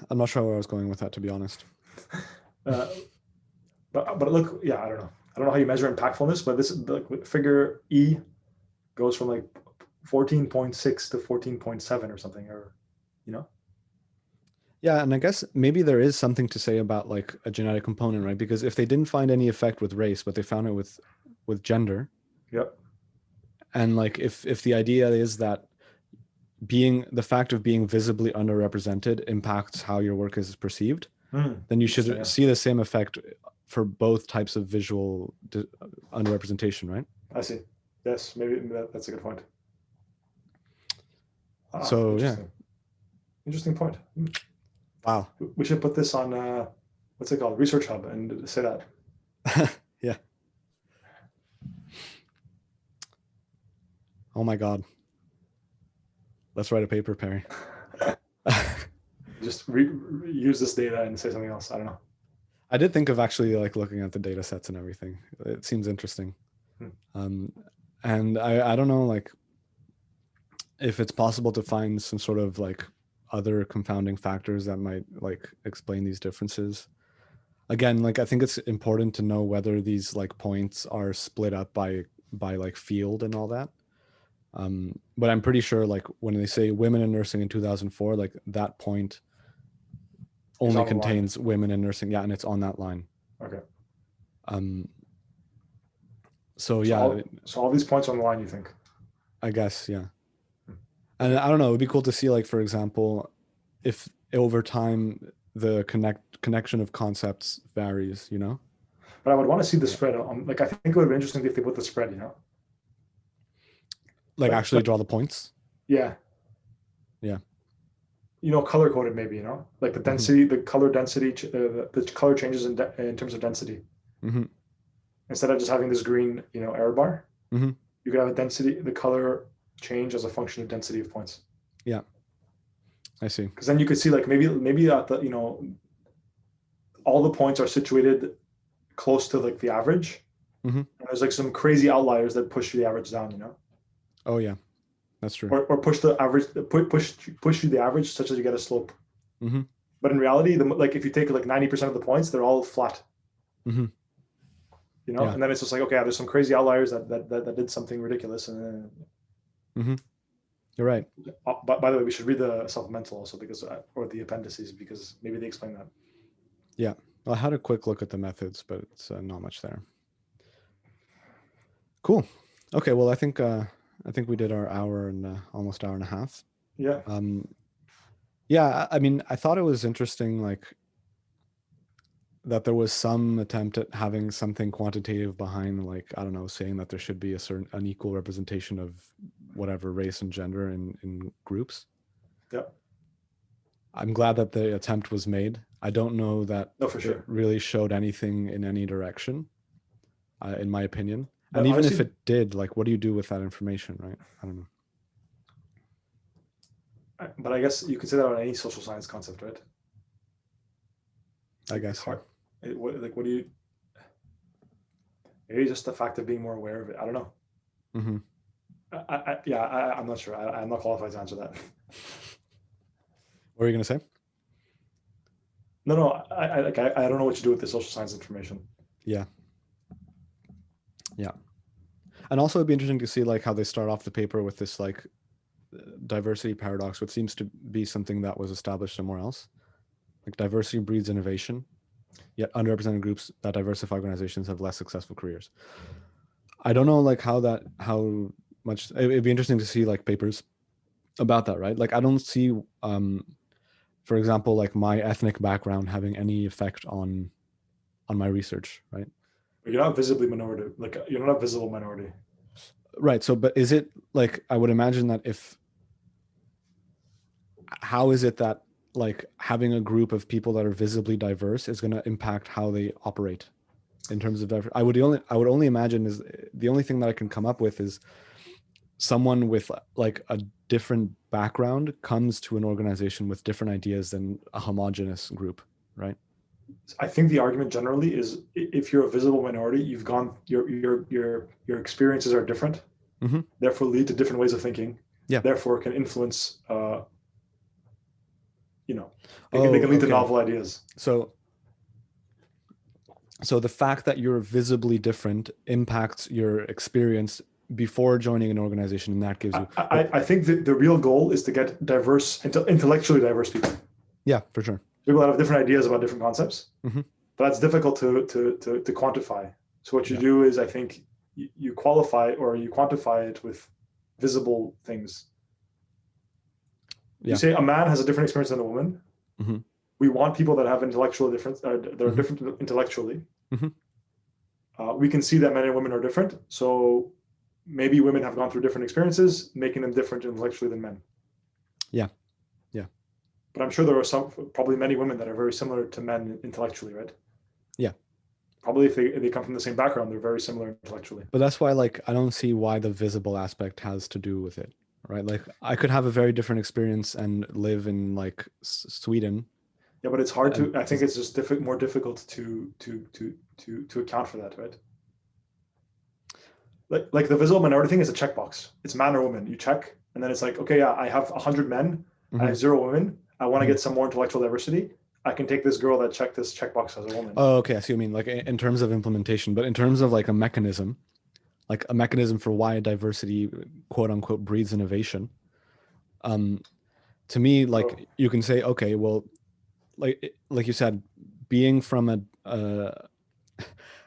I'm not sure where I was going with that, to be honest. But look, yeah, I don't know. I don't know how you measure impactfulness, but this figure E goes from like 14.6 to 14.7 or something, or Yeah, and I guess maybe there is something to say about like a genetic component, right? Because if they didn't find any effect with race, but they found it with gender, Yep. and like if the idea is that the fact of being visibly underrepresented impacts how your work is perceived, then you should see the same effect for both types of visual underrepresentation, right? I see. Yes, maybe that's a good point. So interesting. Interesting point. Wow. We should put this on what's it called? Research Hub and say that. Yeah. Oh my God. Let's write a paper, Perry. Just use this data and say something else. I don't know. I did think of actually like looking at the data sets and everything. It seems interesting. And I don't know, like if it's possible to find some sort of like other confounding factors that might like explain these differences. Again, like I think it's important to know whether these like points are split up by like field and all that. But I'm pretty sure like when they say women in nursing in 2004, like that point only contains women in nursing. Yeah, and it's on that line. Okay. So yeah. So all these points on the line, you think? I guess, yeah. And I don't know, it'd be cool to see, like, for example, if over time the connection of concepts varies, you know? But I would want to see the spread on, like, I think it would be interesting if they put the spread, you know? Like actually draw the points? Yeah. Yeah. You know, color coded maybe, you know? Like the density, the color density, the color changes in terms of density. Instead of just having this green, you know, error bar, you could have a density, the color change as a function of density of points. Yeah, I see. Because then you could see like maybe at the, you know, all the points are situated close to like the average. And there's like some crazy outliers that push the average down, you know? Oh yeah, that's true. Or push the average, push you the average such that you get a slope. But in reality, like if you take like 90% of the points, they're all flat. You know, and then it's just like, okay, there's some crazy outliers that did something ridiculous, and then you're right. By the way, we should read the supplemental also because or the appendices because maybe they explain that. Yeah, well, I had a quick look at the methods, but it's not much there. Cool. Okay, well, I think we did our hour and almost hour and a half. Yeah. Yeah, I mean, I thought it was interesting, like that there was some attempt at having something quantitative behind, like, I don't know, saying that there should be an equal representation of whatever race and gender in groups. Yeah. I'm glad that the attempt was made. I don't know that it really showed anything in any direction, in my opinion. But and even honestly, if it did, like, what do you do with that information, right? I don't know. But I guess you could say that on any social science concept, right? I guess so. What do you? Maybe just the fact of being more aware of it. I don't know. I'm not sure. I'm not qualified to answer that. What are you going to say? No. I don't know what you do with the social science information. Yeah. And also it'd be interesting to see like how they start off the paper with this like diversity paradox, which seems to be something that was established somewhere else. Like diversity breeds innovation, yet underrepresented groups that diversify organizations have less successful careers. I don't know like how much it'd be interesting to see like papers about that, right? Like I don't see for example like my ethnic background having any effect on my research, right? You're not visibly minority, like you're not a visible minority. Right. So, but is it like, I would imagine that how is it that like having a group of people that are visibly diverse is going to impact how they operate in terms of diversity? I would only imagine is the only thing that I can come up with is someone with like a different background comes to an organization with different ideas than a homogenous group, right? I think the argument generally is if you're a visible minority, you've gone your experiences are different, therefore lead to different ways of thinking. Yeah. Therefore can influence they can lead to novel ideas. So the fact that you're visibly different impacts your experience before joining an organization, and that gives you I think that the real goal is to get diverse, intellectually diverse people. Yeah, for sure. People that have different ideas about different concepts, Mm-hmm. but that's difficult to quantify. So what you do is, I think, you qualify or you quantify it with visible things. You say a man has a different experience than a woman. Mm-hmm. We want people that have intellectual difference, that are different intellectually. Mm-hmm. We can see that men and women are different. So maybe women have gone through different experiences, making them different intellectually than men. Yeah. Yeah. But I'm sure there are probably many women that are very similar to men intellectually, right? Yeah. Probably if they come from the same background, they're very similar intellectually. But that's why, like, I don't see why the visible aspect has to do with it, right? Like, I could have a very different experience and live in like Sweden. Yeah, but it's hard to. I think it's just more difficult to account for that, right? Like the visible minority thing is a checkbox. It's man or woman. You check, and then it's like, okay, yeah, I have 100 men, I have 0 women. I want to get some more intellectual diversity. I can take this girl that checked this checkbox as a woman. Oh, okay. I see what you mean. Like in terms of implementation, but in terms of like a mechanism for why diversity, quote unquote, breeds innovation. To me, like you can say, okay, well, like you said, being from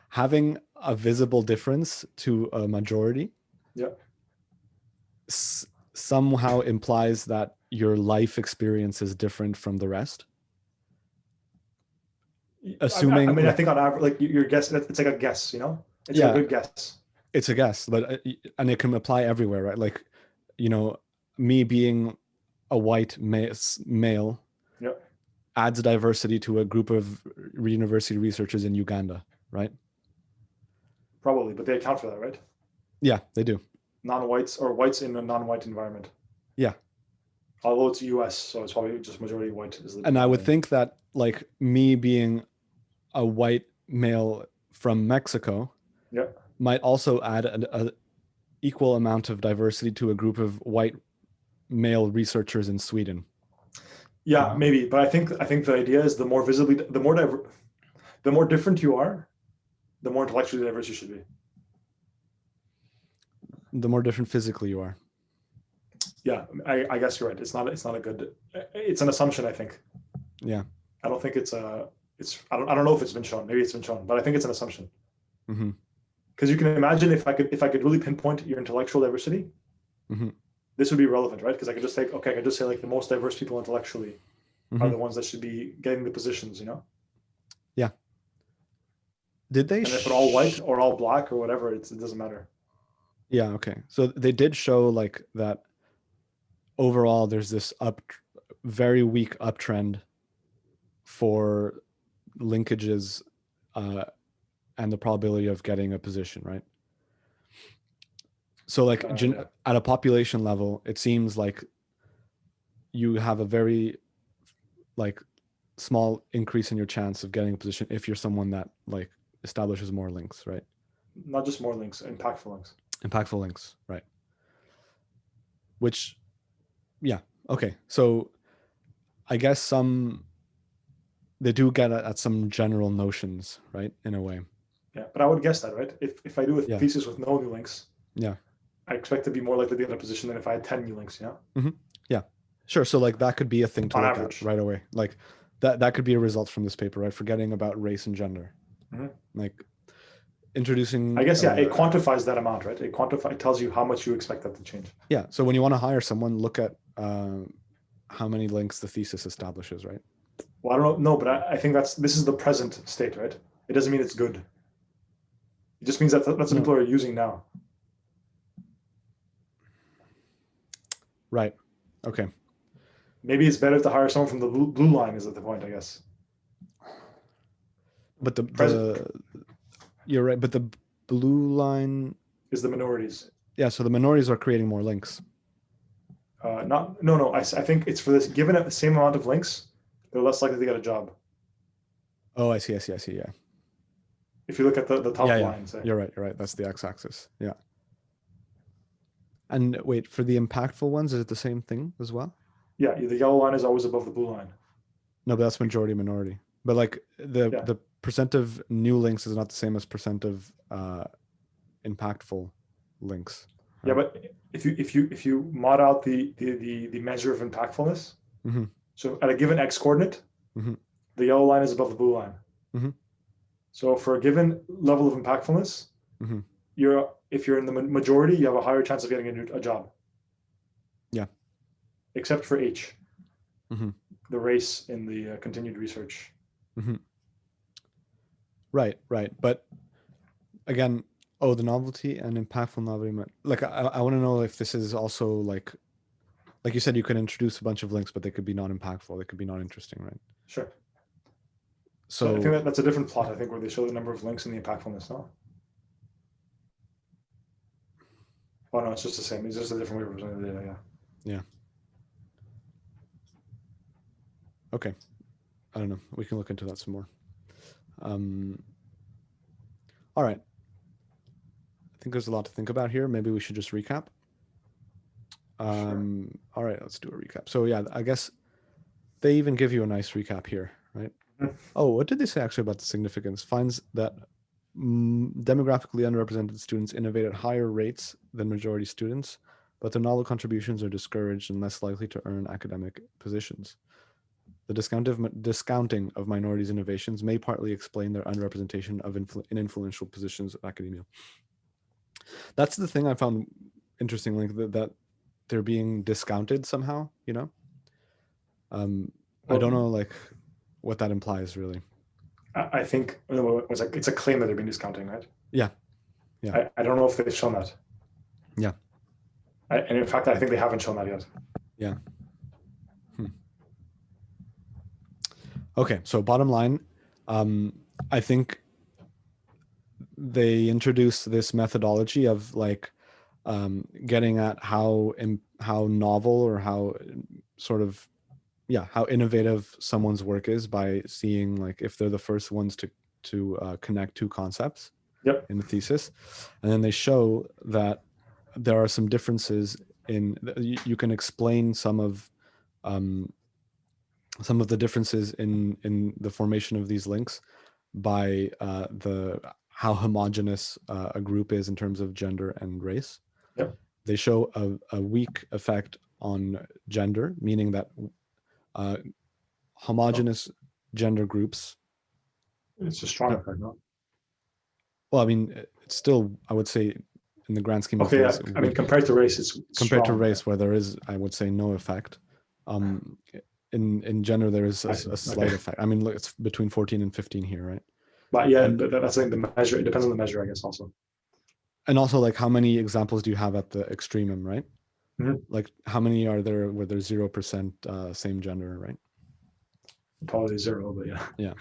having a visible difference to a majority, yeah, somehow implies that your life experience is different from the rest. Assuming, I mean, I think on average, like your guess, it's like a guess, you know, it's a good guess. It's a guess, but and it can apply everywhere, right? Like, you know, me being a white male adds diversity to a group of university researchers in Uganda, right? Probably, but they account for that, right? Yeah, they do. Non-whites or whites in a non-white environment. Yeah. Although it's US, so it's probably just majority white. And I would think that, like, me being a white male from Mexico might also add an equal amount of diversity to a group of white male researchers in Sweden. Yeah, maybe, but I think the idea is the more different you are, the more intellectually diverse you should be. The more different physically you are. Yeah, I guess you're right. It's not a good. It's an assumption, I think. Yeah. I don't think it's a. I don't know if it's been shown. Maybe it's been shown, but I think it's an assumption. Because you can imagine if I could really pinpoint your intellectual diversity, this would be relevant, right? Because I could just say like the most diverse people intellectually are the ones that should be getting the positions, you know? Yeah. Did they? And if they're all white or all black or whatever, it doesn't matter. Yeah. Okay. So they did show like that. Overall, there's this very weak uptrend for linkages and the probability of getting a position, right? So like at a population level, it seems like you have a very like small increase in your chance of getting a position if you're someone that like establishes more links, right? Not just more links, impactful links. Impactful links, right? Which, yeah, okay. So I guess they do get at some general notions, right? In a way. Yeah, but I would guess that, right? If I do a thesis with no new links, I expect to be more likely to get a position than if I had 10 new links, you know? Yeah, sure. So like that could be a thing to look at right away. Like that could be a result from this paper, right? Forgetting about race and gender. Like introducing. I guess, it quantifies that amount, right? It tells you how much you expect that to change. Yeah. So when you want to hire someone, look at how many links the thesis establishes, right? Well, I don't know, but I think this is the present state, right? It doesn't mean it's good. It just means that's what people are using now. Right. Okay. Maybe it's better to hire someone from the blue line, is at the point, I guess. But you're right. But the blue line is the minorities. Yeah. So the minorities are creating more links. No. I think it's for this. Given the same amount of links, they're less likely to get a job. Oh, I see. Yeah. If you look at the top line, say. You're right. That's the x-axis. Yeah. And wait, for the impactful ones, is it the same thing as well? Yeah, the yellow line is always above the blue line. No, but that's majority minority. But like the percent of new links is not the same as percent of impactful links. Right? Yeah, but if you mod out the measure of impactfulness, So at a given x coordinate, the yellow line is above the blue line. So for a given level of impactfulness, if you're in the majority, you have a higher chance of getting a job. Yeah. Except for H, the race in the continued research. Right. But again, the novelty and impactful novelty. Like, I want to know if this is also like you said, you can introduce a bunch of links, but they could be not impactful. They could be not interesting, right? Sure. So I think that's a different plot, I think, where they show the number of links and the impactfulness, no? Oh, no, it's just the same. It's just a different way of presenting the data, yeah. Okay. I don't know. We can look into that some more. All right. I think there's a lot to think about here. Maybe we should just recap. Sure. All right, let's do a recap. So yeah, I guess they even give you a nice recap here, right? Oh, what did they say actually about the significance? Finds that demographically underrepresented students innovate at higher rates than majority students, but their novel contributions are discouraged and less likely to earn academic positions. The discounting of minorities' innovations may partly explain their underrepresentation in influential positions of academia. That's the thing I found interesting, like that they're being discounted somehow, you know? I don't know, like, what that implies, really. I think it's a claim that they've been discounting, right? Yeah. I don't know if they've shown that. Yeah. And in fact, I think they haven't shown that yet. Yeah. Okay, so bottom line, I think they introduced this methodology of like getting at how novel or how sort of how innovative someone's work is by seeing like if they're the first ones to connect two concepts in the thesis, and then they show that there are some differences in you can explain some of the differences in the formation of these links by how homogeneous a group is in terms of gender and race. Yep. They show a weak effect on gender, meaning that homogeneous gender groups. It's a strong effect, no? Well, I mean, it's still, I would say, in the grand scheme of things. Okay, I mean, compared to race, it's compared strong, to race, where there is, I would say, no effect. In gender, there is a slight effect. I mean, look, it's between 14 and 15 here, right? But yeah, that's like the measure. It depends on the measure, I guess, also. And also, like, how many examples do you have at the extremum, right? Like, how many are there where there's 0% same gender, right? Probably 0, but yeah. Yeah.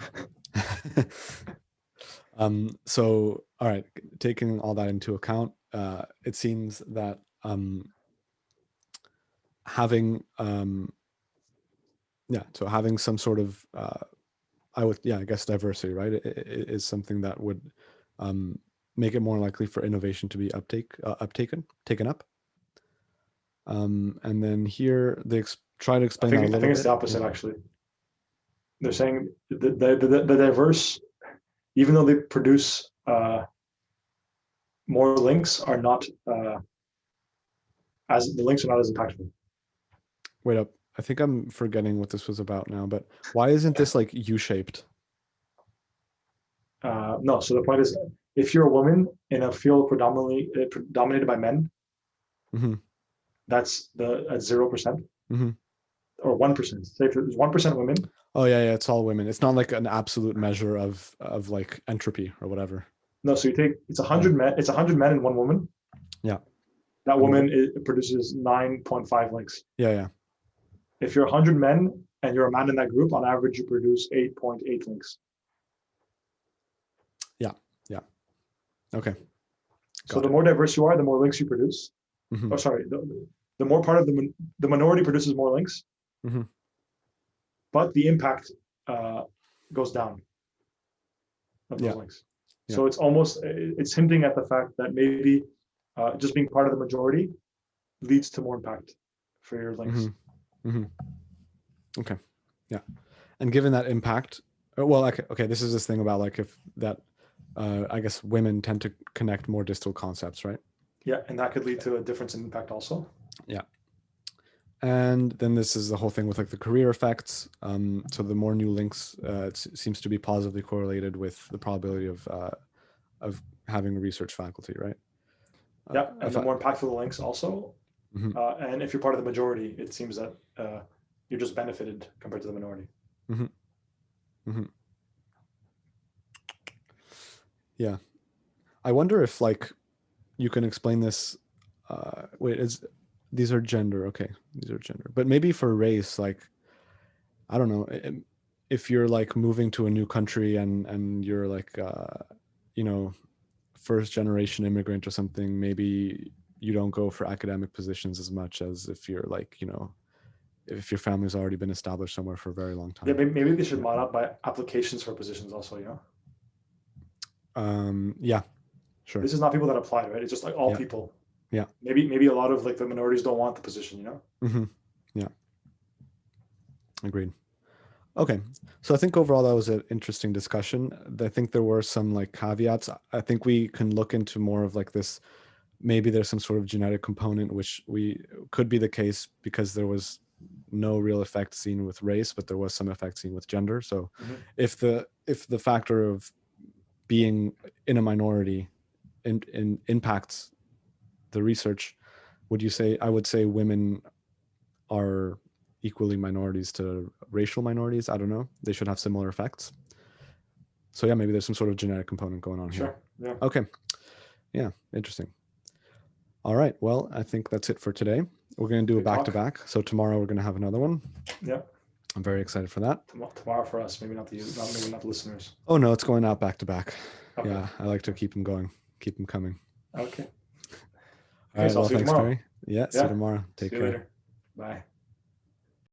So, all right, taking all that into account, it seems that having having some sort of I guess diversity, right, it is something that would make it more likely for innovation to be taken up. And then here they try to explain that a little bit. I think it's the opposite, actually. They're saying the diverse, even though they produce more links, are not as impactful. Wait up. I think I'm forgetting what this was about now, but why isn't this like U-shaped? No, so the point is, if you're a woman in a field predominantly dominated by men, that's at 0%, or 1%. Say if there's 1% women. Oh yeah, it's all women. It's not like an absolute measure of like entropy or whatever. No, so it's 100 men. It's 100 men and one woman. Yeah. That woman produces 9.5 links. Yeah. If you're 100 men and you're a man in that group, on average, you produce 8.8 links. Yeah. Okay. So the more diverse you are, the more links you produce. Oh, sorry. The more part of the minority produces more links, but the impact goes down of those links. So it's hinting at the fact that maybe just being part of the majority leads to more impact for your links. Okay. Yeah. And given that impact, well, okay, this is this thing about like if that, I guess women tend to connect more distal concepts, right? Yeah, and that could lead to a difference in impact also. Yeah. And then this is the whole thing with like the career effects. So the more new links, it seems to be positively correlated with the probability of having a research faculty, right? Yeah, and the more impactful the links also. Mm-hmm. And if you're part of the majority, it seems that you're just benefited compared to the minority. Mm-hmm. Mm-hmm. Yeah. I wonder if like you can explain this. These are gender. Okay. These are gender. But maybe for race, like, I don't know, if you're like moving to a new country and you're like, you know, first generation immigrant or something, maybe you don't go for academic positions as much as if you're like, you know, if your family's already been established somewhere for a very long time. Yeah, maybe they should mod up by applications for positions also, you know? Yeah, sure. This is not people that applied, right? It's just like all people. Yeah. Maybe a lot of like the minorities don't want the position, you know? Mm-hmm. Yeah. Agreed. Okay. So I think overall that was an interesting discussion. I think there were some like caveats. I think we can look into more of like this. Maybe there's some sort of genetic component, which we could be the case because there was no real effect seen with race, but there was some effect seen with gender. So if the factor of being in a minority impacts the research, would you say? I would say women are equally minorities to racial minorities. I don't know. They should have similar effects. So yeah, maybe there's some sort of genetic component going on here. Yeah. Okay. Yeah, interesting. All right. Well, I think that's it for today. We're going to do a back-to-back. So tomorrow we're going to have another one. Yeah. I'm very excited for that. Tomorrow for us, maybe not the listeners. Oh no, it's going out back-to-back. Okay. Yeah, I like to keep them going, keep them coming. Okay. All right. So well, thanks, tomorrow. Perry. Yeah, see you tomorrow. Take care. Later. Bye.